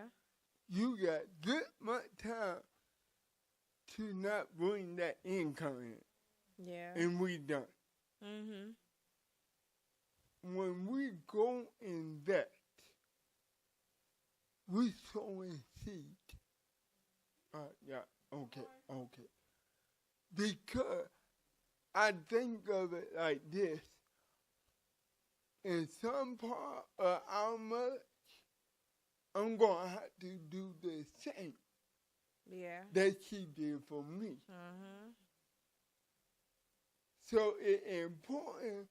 You got this much time to not bring that income in. Yeah. And we done. Mm-hmm. When we go in that, we sowing seed. Yeah, okay. Because I think of it like this. In some part of our marriage, I'm going to have to do the same that she did for me. Mm-hmm. So it's important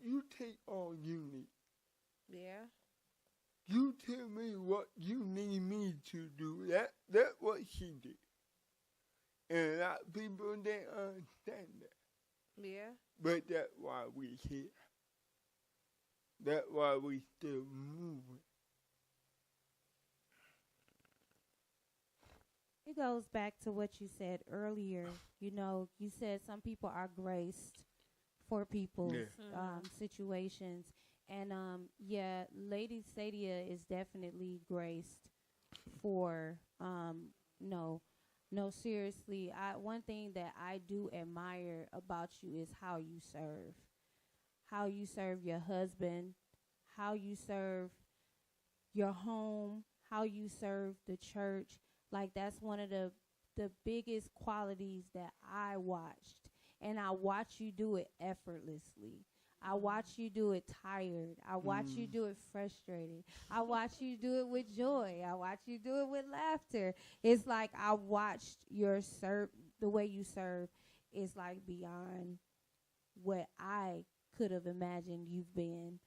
you take all you need. Yeah. You tell me what you need me to do. That's what she did. And a lot of people, they understand that. Yeah. But that's why we're here. That's why we still moving. It goes back to what you said earlier. You said some people are graced for people's situations. And, Lady Sadia is definitely graced for, no, seriously. One thing that I do admire about you is how you serve. How you serve your husband, how you serve your home, how you serve the church. Like, that's one of the biggest qualities that I watched. And I watch you do it effortlessly. I watch you do it tired. I watch you do it frustrated. I watch you do it with joy. I watch you do it with laughter. It's like I watched the way you serve is like beyond what I could have imagined you've been.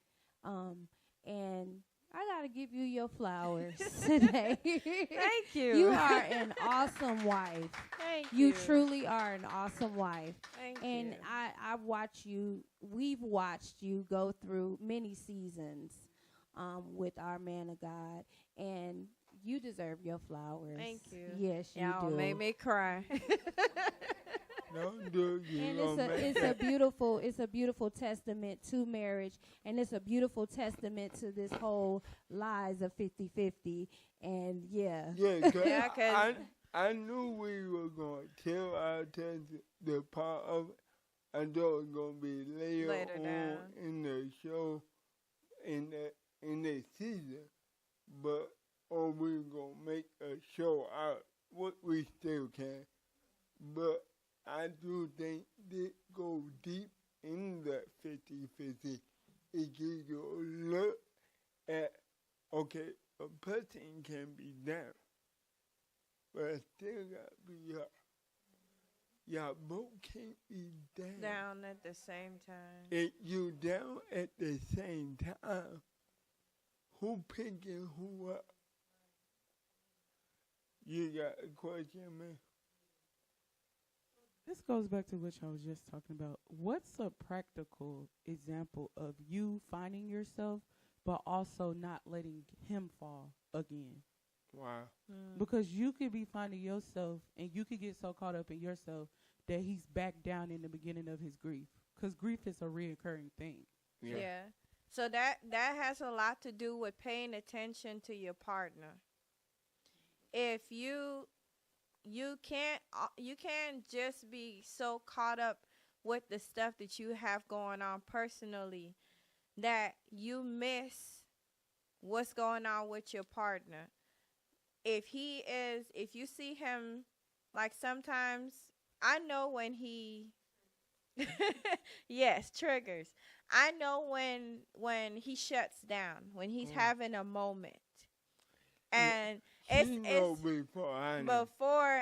And I got to give you your flowers today. Thank you. You are an awesome wife. Thank you. You truly are an awesome wife. Thank and you. We've watched you go through many seasons with our man of God. And you deserve your flowers. Thank you. Yes, you Y'all do. made me cry. Don't do it. And it's a beautiful testament to marriage, and it's a beautiful testament to this whole lies of 50-50. And Yeah, I knew we were going to tell our attention the part of it. I thought it was going to be later on down in the show, in the season, but or we're going to make a show out, what we still can. But I do think that go deep in that 50-50. It gives you a look at, okay, a person can be down, but it still got to be up. Y'all both can't be down. Down at the same time. If you down at the same time, who picking who up? You got a question, man? This goes back to what I was just talking about. What's a practical example of you finding yourself, but also not letting him fall again? Wow. Because you could be finding yourself, and you could get so caught up in yourself that he's back down in the beginning of his grief. Because grief is a reoccurring thing. Yeah. So that has a lot to do with paying attention to your partner. If you can't just be so caught up with the stuff that you have going on personally that you miss what's going on with your partner. If you see him, like sometimes, I know when he, yes, triggers. I know when he shuts down, when he's having a moment. And it's before I know.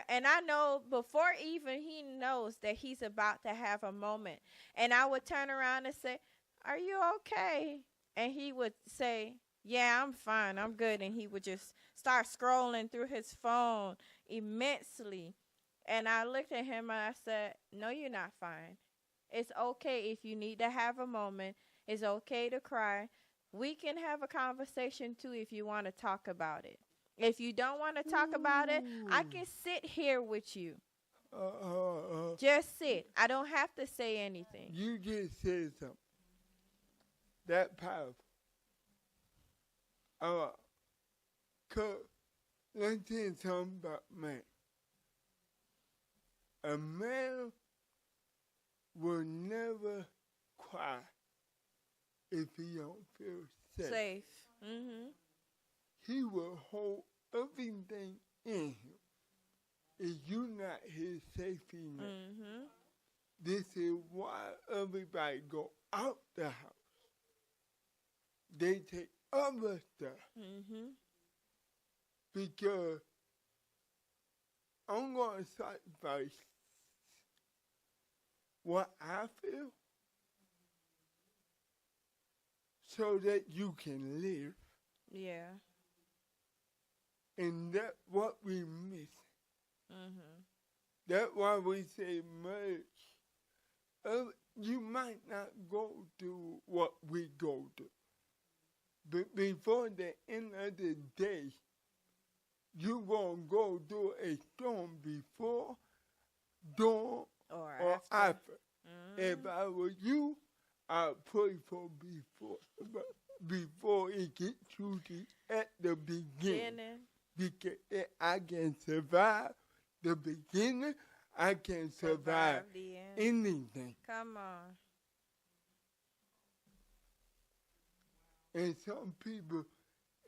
And I know before even he knows that he's about to have a moment. And I would turn around and say, "Are you okay?" And he would say, "Yeah, I'm fine. I'm good." And he would just start scrolling through his phone immensely. And I looked at him and I said, "No, you're not fine. It's okay if you need to have a moment. It's okay to cry. We can have a conversation too if you want to talk about it. If you don't want to talk about it, I can sit here with you. Just sit. I don't have to say anything." You just said something. That powerful. Let's say something about man. A man will never cry if he don't feel safe. Mm-hmm. He will hold everything in him. If you not his safety net. Mm-hmm. This is why everybody go out the house. They take other stuff. Mm-hmm. Because I'm going to sacrifice what I feel so that you can live. Yeah. And that's what we miss. Mm-hmm. That's why we say marriage. You might not go through what we go through. But before the end of the day, you're going to go through a storm before, during, or after. Mm-hmm. If I were you, I'd pray for before it gets tricky at the beginning. Because if I can survive the beginning, I can survive the end. Anything. Come on. And some people,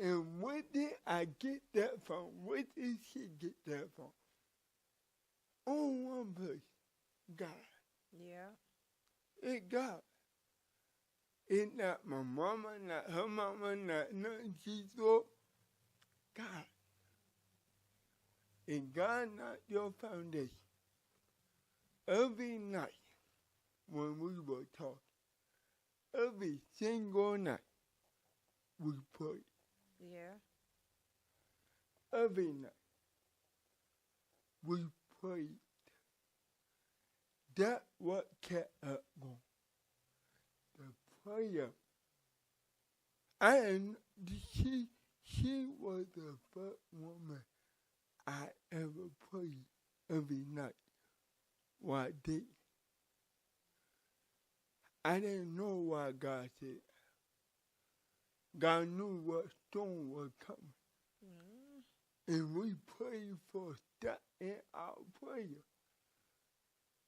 and where did I get that from? Where did she get that from? On one place, God. Yeah. It's God. It's not my mama, not her mama, not nothing she saw. God. And God not your foundation. Every night when we were talking, every single night, we prayed. Yeah. Every night, we prayed. That's what kept us going. The prayer. And she was the first woman I ever prayed every night. Why did? I didn't know why God said. God knew what storm was coming. Mm. And we prayed for that in our prayer.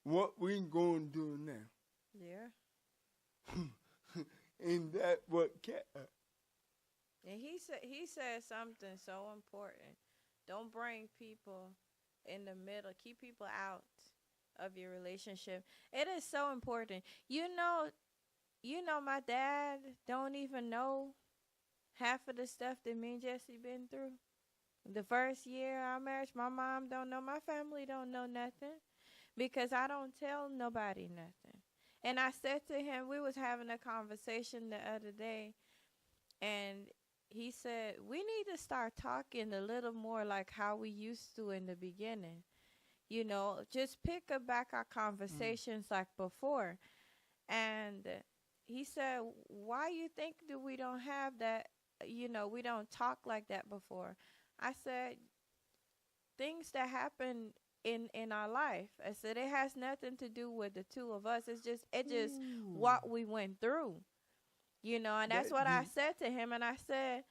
What we going to do now? Yeah. And that's what kept us. And he said something so important. Don't bring people in the middle. Keep people out. of your relationship. It is so important. My dad don't even know half of the stuff that me and Jesse been through. The first year of our marriage, my mom don't know, my family don't know nothing because I don't tell nobody nothing. And I said to him, we was having a conversation the other day, and he said, we need to start talking a little more like how we used to in the beginning. Just pick up back our conversations like before. And he said, why you think that we don't have that, we don't talk like that before? I said, things that happen in our life. I said, it has nothing to do with the two of us. It's just what we went through, and that's what I said to him. And I said,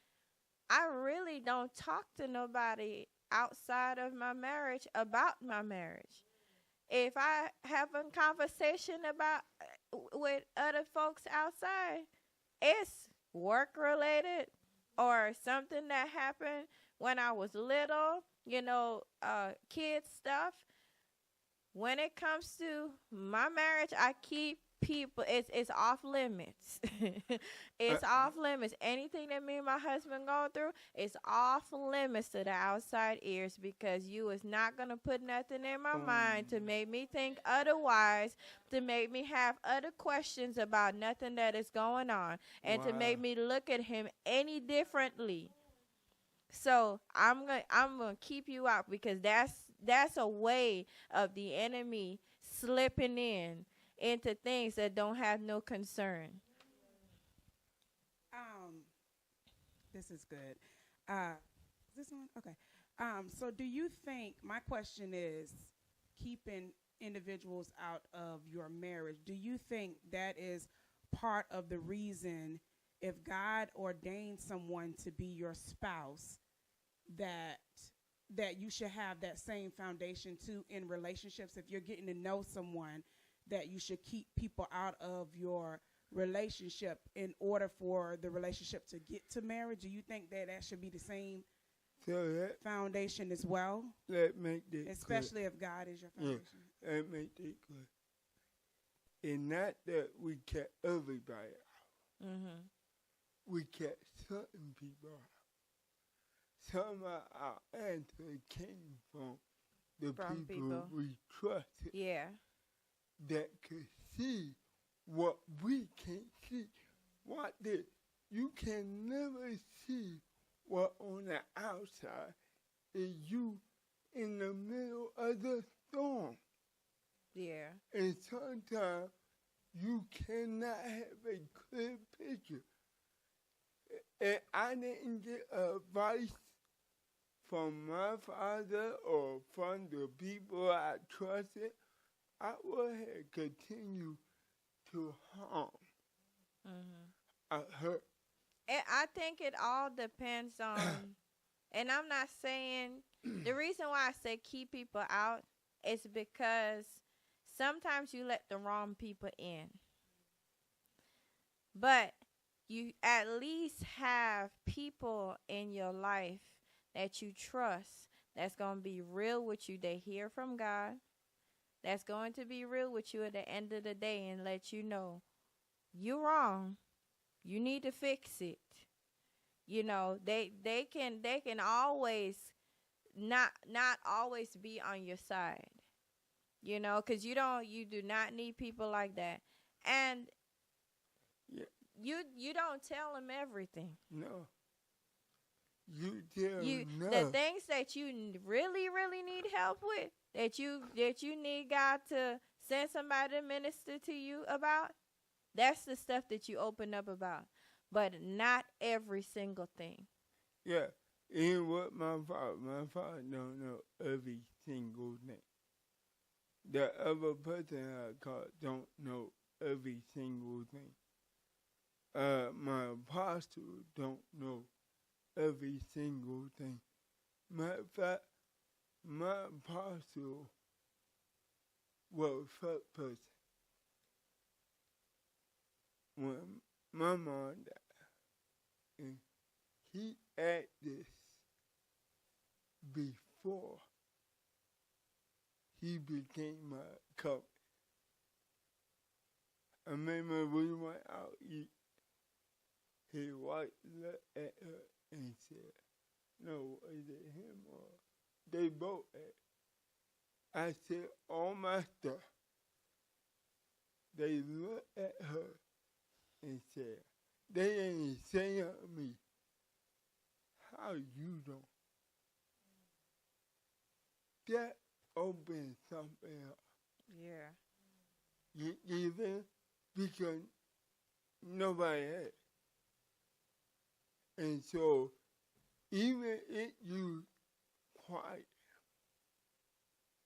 I really don't talk to nobody outside of my marriage about my marriage. If I have a conversation about with other folks outside, it's work related or something that happened when I was little, kid stuff. When it comes to my marriage, I keep people, it's off limits. It's off limits. Anything that me and my husband go through, it's off limits to the outside ears, because you is not going to put nothing in my mind to make me think otherwise, to make me have other questions about nothing that is going on, and to make me look at him any differently. So I'm gonna keep you out, because that's a way of the enemy slipping into things that don't have no concern. This is good. This one? Okay. So do you think, my question is, keeping individuals out of your marriage, do you think that is part of the reason, if God ordained someone to be your spouse, that you should have that same foundation too in relationships? If you're getting to know someone, that you should keep people out of your relationship in order for the relationship to get to marriage? Do you think that should be the same foundation as well? Let make that especially clear. If God is your foundation. Yeah, let make that clear. It's not that we kept everybody out. Mm-hmm. We kept certain people out. Some of our answer came from the people we trusted. Yeah. That could see what we can't see. You can never see what on the outside is you in the middle of the storm. Yeah. And sometimes you cannot have a clear picture. And I didn't get advice from my father or from the people I trusted. I would have continued to harm. Mm-hmm. Hurt. And I think it all depends on, and I'm not saying, the reason why I say keep people out is because sometimes you let the wrong people in. But you at least have people in your life that you trust, that's going to be real with you. They hear from God. That's going to be real with you at the end of the day and let you know you're wrong. You need to fix it. They can always not always be on your side. Because you do not need people like that. And you don't tell them everything. No. You tell them the things that you really, really need help with, that you need God to send somebody to minister to you about, that's the stuff that you open up about. But not every single thing. Yeah. And what my father don't know every single thing. The other person I called don't know every single thing. My apostle don't know every single thing. Matter of fact, my apostle was first person. When my mom died, and he had this before he became my coming. I remember we went out eat. His wife looked at her and said, no, is it him or they both at? I said, all my stuff. They looked at her and said, they ain't saying to me, how you doing? That opened something up. Yeah. You think? Because nobody had. And so, even if you quiet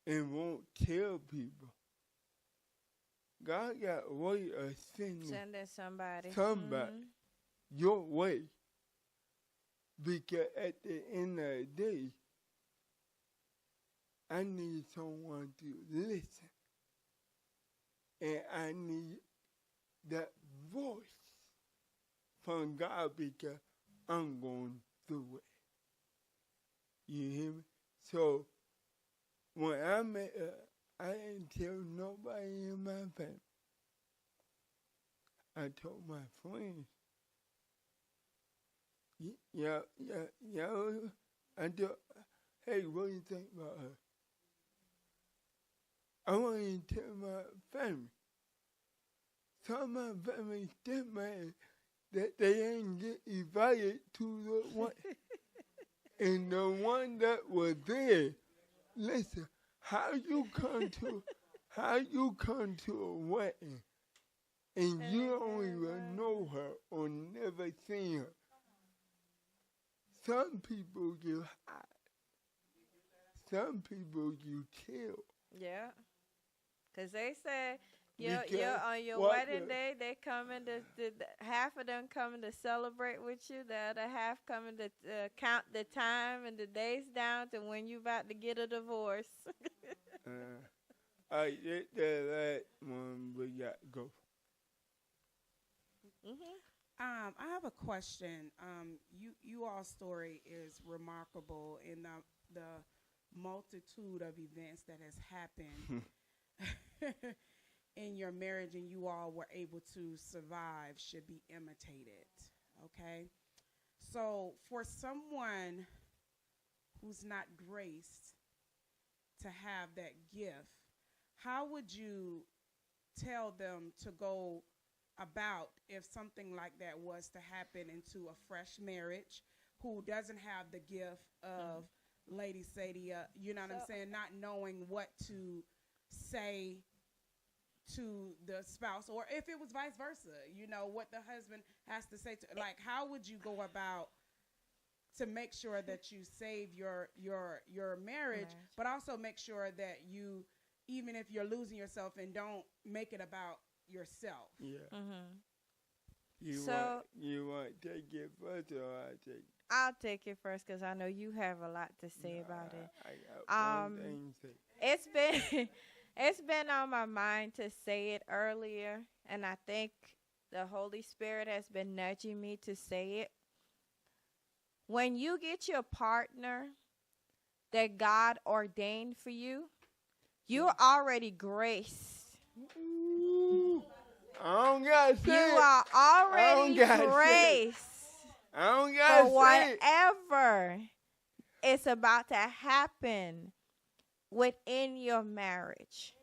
and won't tell people, God got a way of sending somebody your way. Because at the end of the day, I need someone to listen. And I need that voice from God because I'm going through it. You hear me? So when I met her, I didn't tell nobody in my family. I told my friends. Yeah. I told, hey, what do you think about her? I want you to tell my family. Some of my family still mad that they ain't get invited to the one. And the one that was there, listen, how you come to a wedding and you don't even know her or never seen her? Some people you hide. Some people you kill. Yeah. Because they said on your wedding day, they coming to half of them coming to celebrate with you, the other half coming to count the time and the days down to when you about to get a divorce. All right, that one we got to go. I have a question. You all's story is remarkable in the multitude of events that has happened in your marriage, and you all were able to survive should be imitated. Okay, so for someone who's not graced to have that gift, how would you tell them to go about if something like that was to happen into a fresh marriage who doesn't have the gift of Lady Sadia, you know what I'm saying, not knowing what to say to the spouse, or if it was vice versa, you know, what the husband has to say to, like, how would you go about to make sure that you save your marriage, but also make sure that you, even if you're losing yourself, and don't make it about yourself? Yeah. So you want to take it first, or I take it? I'll take it first because I know you have a lot to say about it. I got one thing to say. It's been on my mind to say it earlier, and I think the Holy Spirit has been nudging me to say it. When you get your partner that God ordained for you, you're already graced. I don't got to say You are already graced I don't got for whatever is about to happen within your marriage.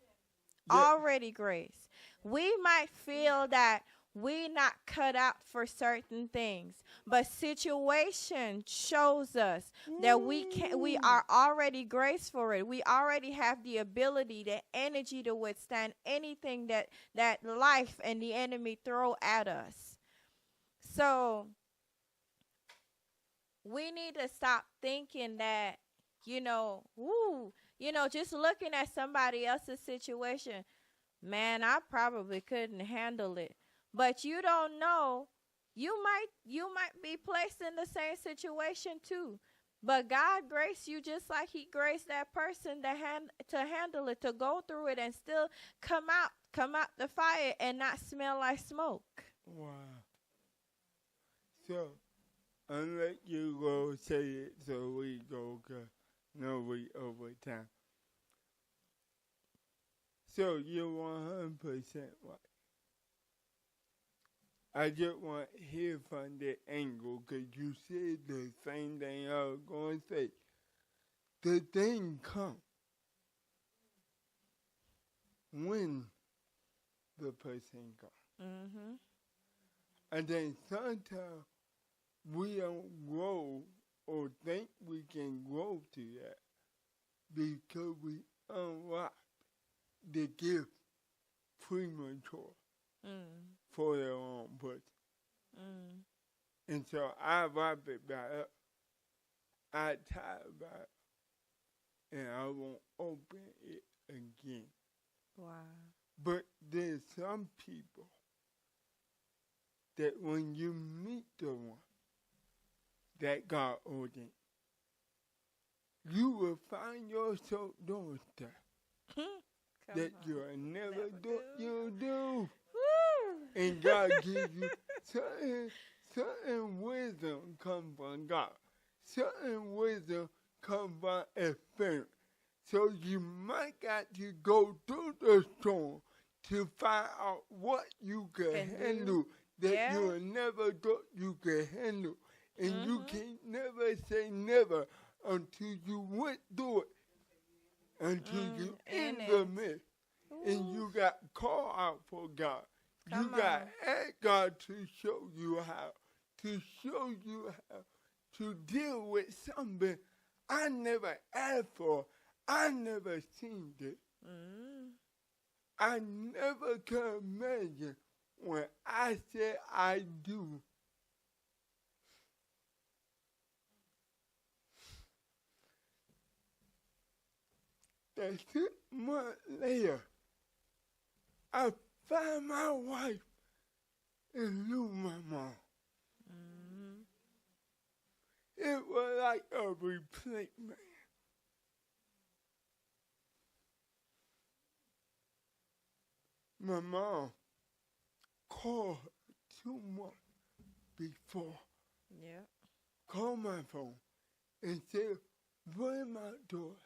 Yeah. Already graced. We might feel that we're not cut out for certain things, but situation shows us that we are already graced for it. We already have the ability, the energy to withstand anything that life and the enemy throw at us. So we need to stop thinking that, just looking at somebody else's situation, man, I probably couldn't handle it. But you don't know, you might be placed in the same situation too. But God graced you just like he graced that person to handle it, to go through it and still come out the fire and not smell like smoke. Wow. So, I'll let you go say it so we go, 'cause no, we over time. So you're 100% right. I just want to hear from that angle because you said the same thing I was going to say. The thing comes when the person comes. Mm-hmm. And then sometimes we don't grow or think we can grow to that because we unlock the gift premature for their own person. And so I wrap it back up. I tie it back, and I won't open it again. Wow. But there's some people that when you meet the one that God ordained, you will find yourself doing stuff that you'll never do. You do. Woo! And God gives you certain wisdom comes from God. Certain wisdom comes from experience. So you might got to go through the storm to find out what you can handle that you never thought you could handle. And you can never say never until you went through it, until you in the midst. And you got called out for God. You got to ask God to show you how to deal with something I never asked for. I never seen it. I never could imagine when I said I do. That 6 months later, I found my wife and knew my mom. It was like a replacement. My mom called 2 months before. Yeah. Called my phone and said, "Where's my daughter?"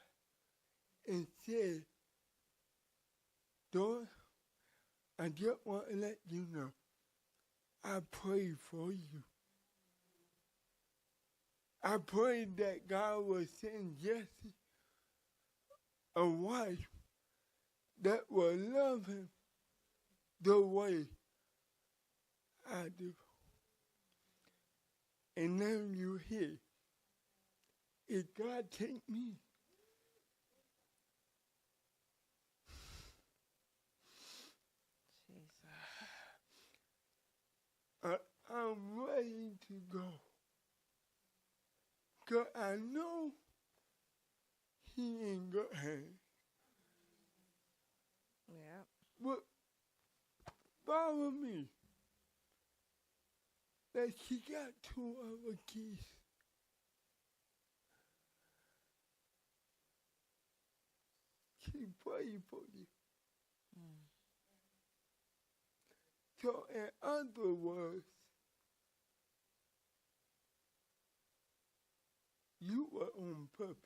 And said, "Daughter, I just want to let you know, I prayed for you. I prayed that God would send Jesse a wife that will love him the way I do." And now you hear, if God take me, I'm ready to go. Because I know he in good hands. Yeah. But follow me. That she got 2 other kids. She prayed for you. So in other words, you were on purpose.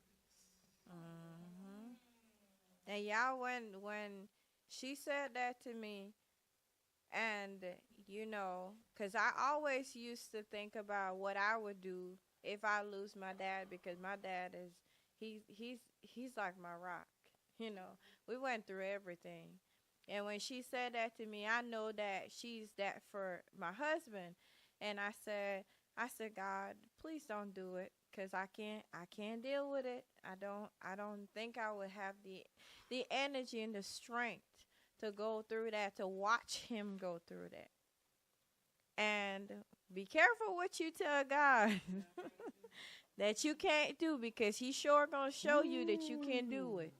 And y'all, when she said that to me, and you know, because I always used to think about what I would do if I lose my dad, because my dad is he's like my rock. You know, we went through everything. And when she said that to me, I know that she's that for my husband. And I said, God, please don't do it, because I can't deal with it. I don't think I would have the energy and the strength to go through that, to watch him go through that. And be careful what you tell God that you can't do, because he's sure gonna show you that you can do it.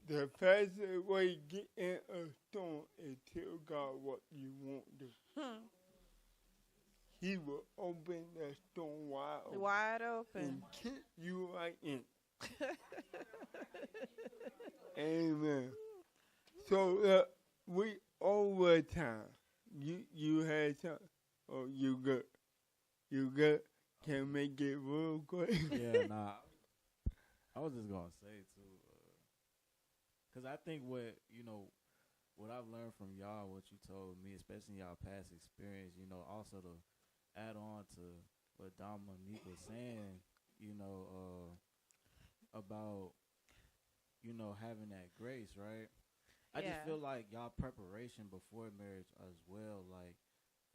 The fastest way to get in a storm is tell God what you want to do. He will open that storm wide open. And kick you right in. Amen. So we over time. You had something? Oh, you good? You good? Can make it real quick? Yeah, nah. I was just gonna say too, Because I think what I've learned from y'all, what you told me, especially y'all past experience, also to add on to what Dominique was saying, about, having that grace, right? I just feel like y'all preparation before marriage as well, like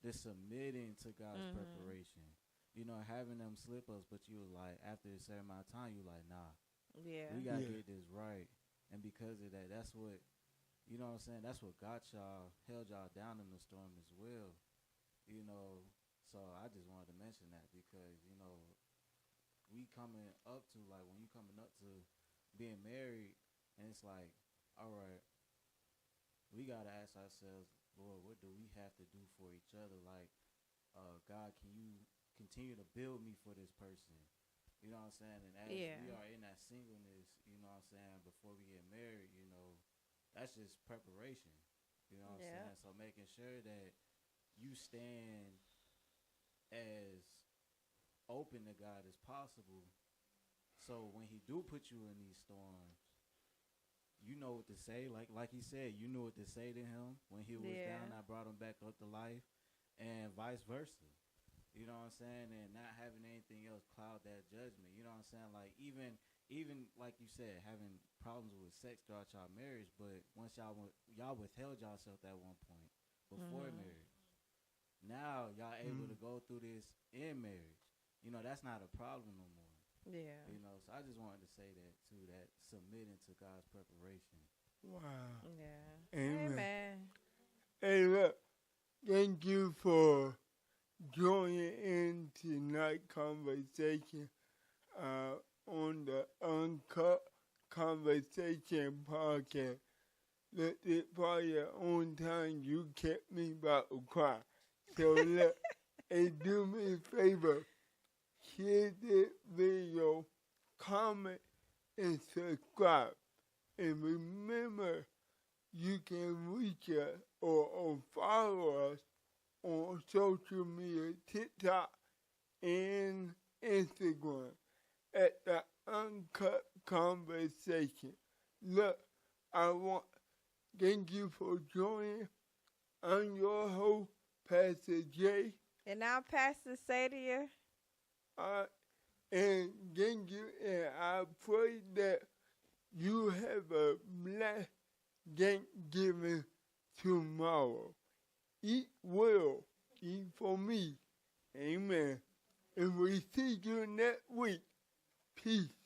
the submitting to God's preparation. Having them slippers, but you was like, after a certain amount of time, you like, nah, we gotta get this right. And because of that, that's what, you know what I'm saying? That's what got y'all, held y'all down in the storm as well. So I just wanted to mention that because, we coming up to, like, when you coming up to being married, and it's like, all right, we got to ask ourselves, Lord, what do we have to do for each other? Like, God, can you continue to build me for this person? You know what I'm saying? And as we are in that singleness, you know what I'm saying, before we get married, that's just preparation. You know what I'm saying? So making sure that you stand as open to God as possible. So when he do put you in these storms, you know what to say. Like he said, you knew what to say to him when he was down. I brought him back up to life, and vice versa. You know what I'm saying? And not having anything else cloud that judgment. You know what I'm saying? Like even like you said, having problems with sex throughout y'all marriage, but once y'all withheld yourself at one point before marriage. Now y'all able to go through this in marriage. That's not a problem no more. Yeah. So I just wanted to say that too, that submitting to God's preparation. Wow. Yeah. Amen. Hey, look, thank you for joining in tonight's conversation on the Uncut Conversation podcast. Look, for your own time, you kept me about to cry. So look, hey, do me a favor. Share this video, comment, and subscribe. And remember, you can reach us or follow us on social media, TikTok and Instagram at the Uncut Conversation. Look, thank you for joining. I'm your host, Pastor J. And I'm Pastor Sadia. And thank you, and I pray that you have a blessed Thanksgiving tomorrow. Eat well, eat for me. Amen. And we see you next week. Peace.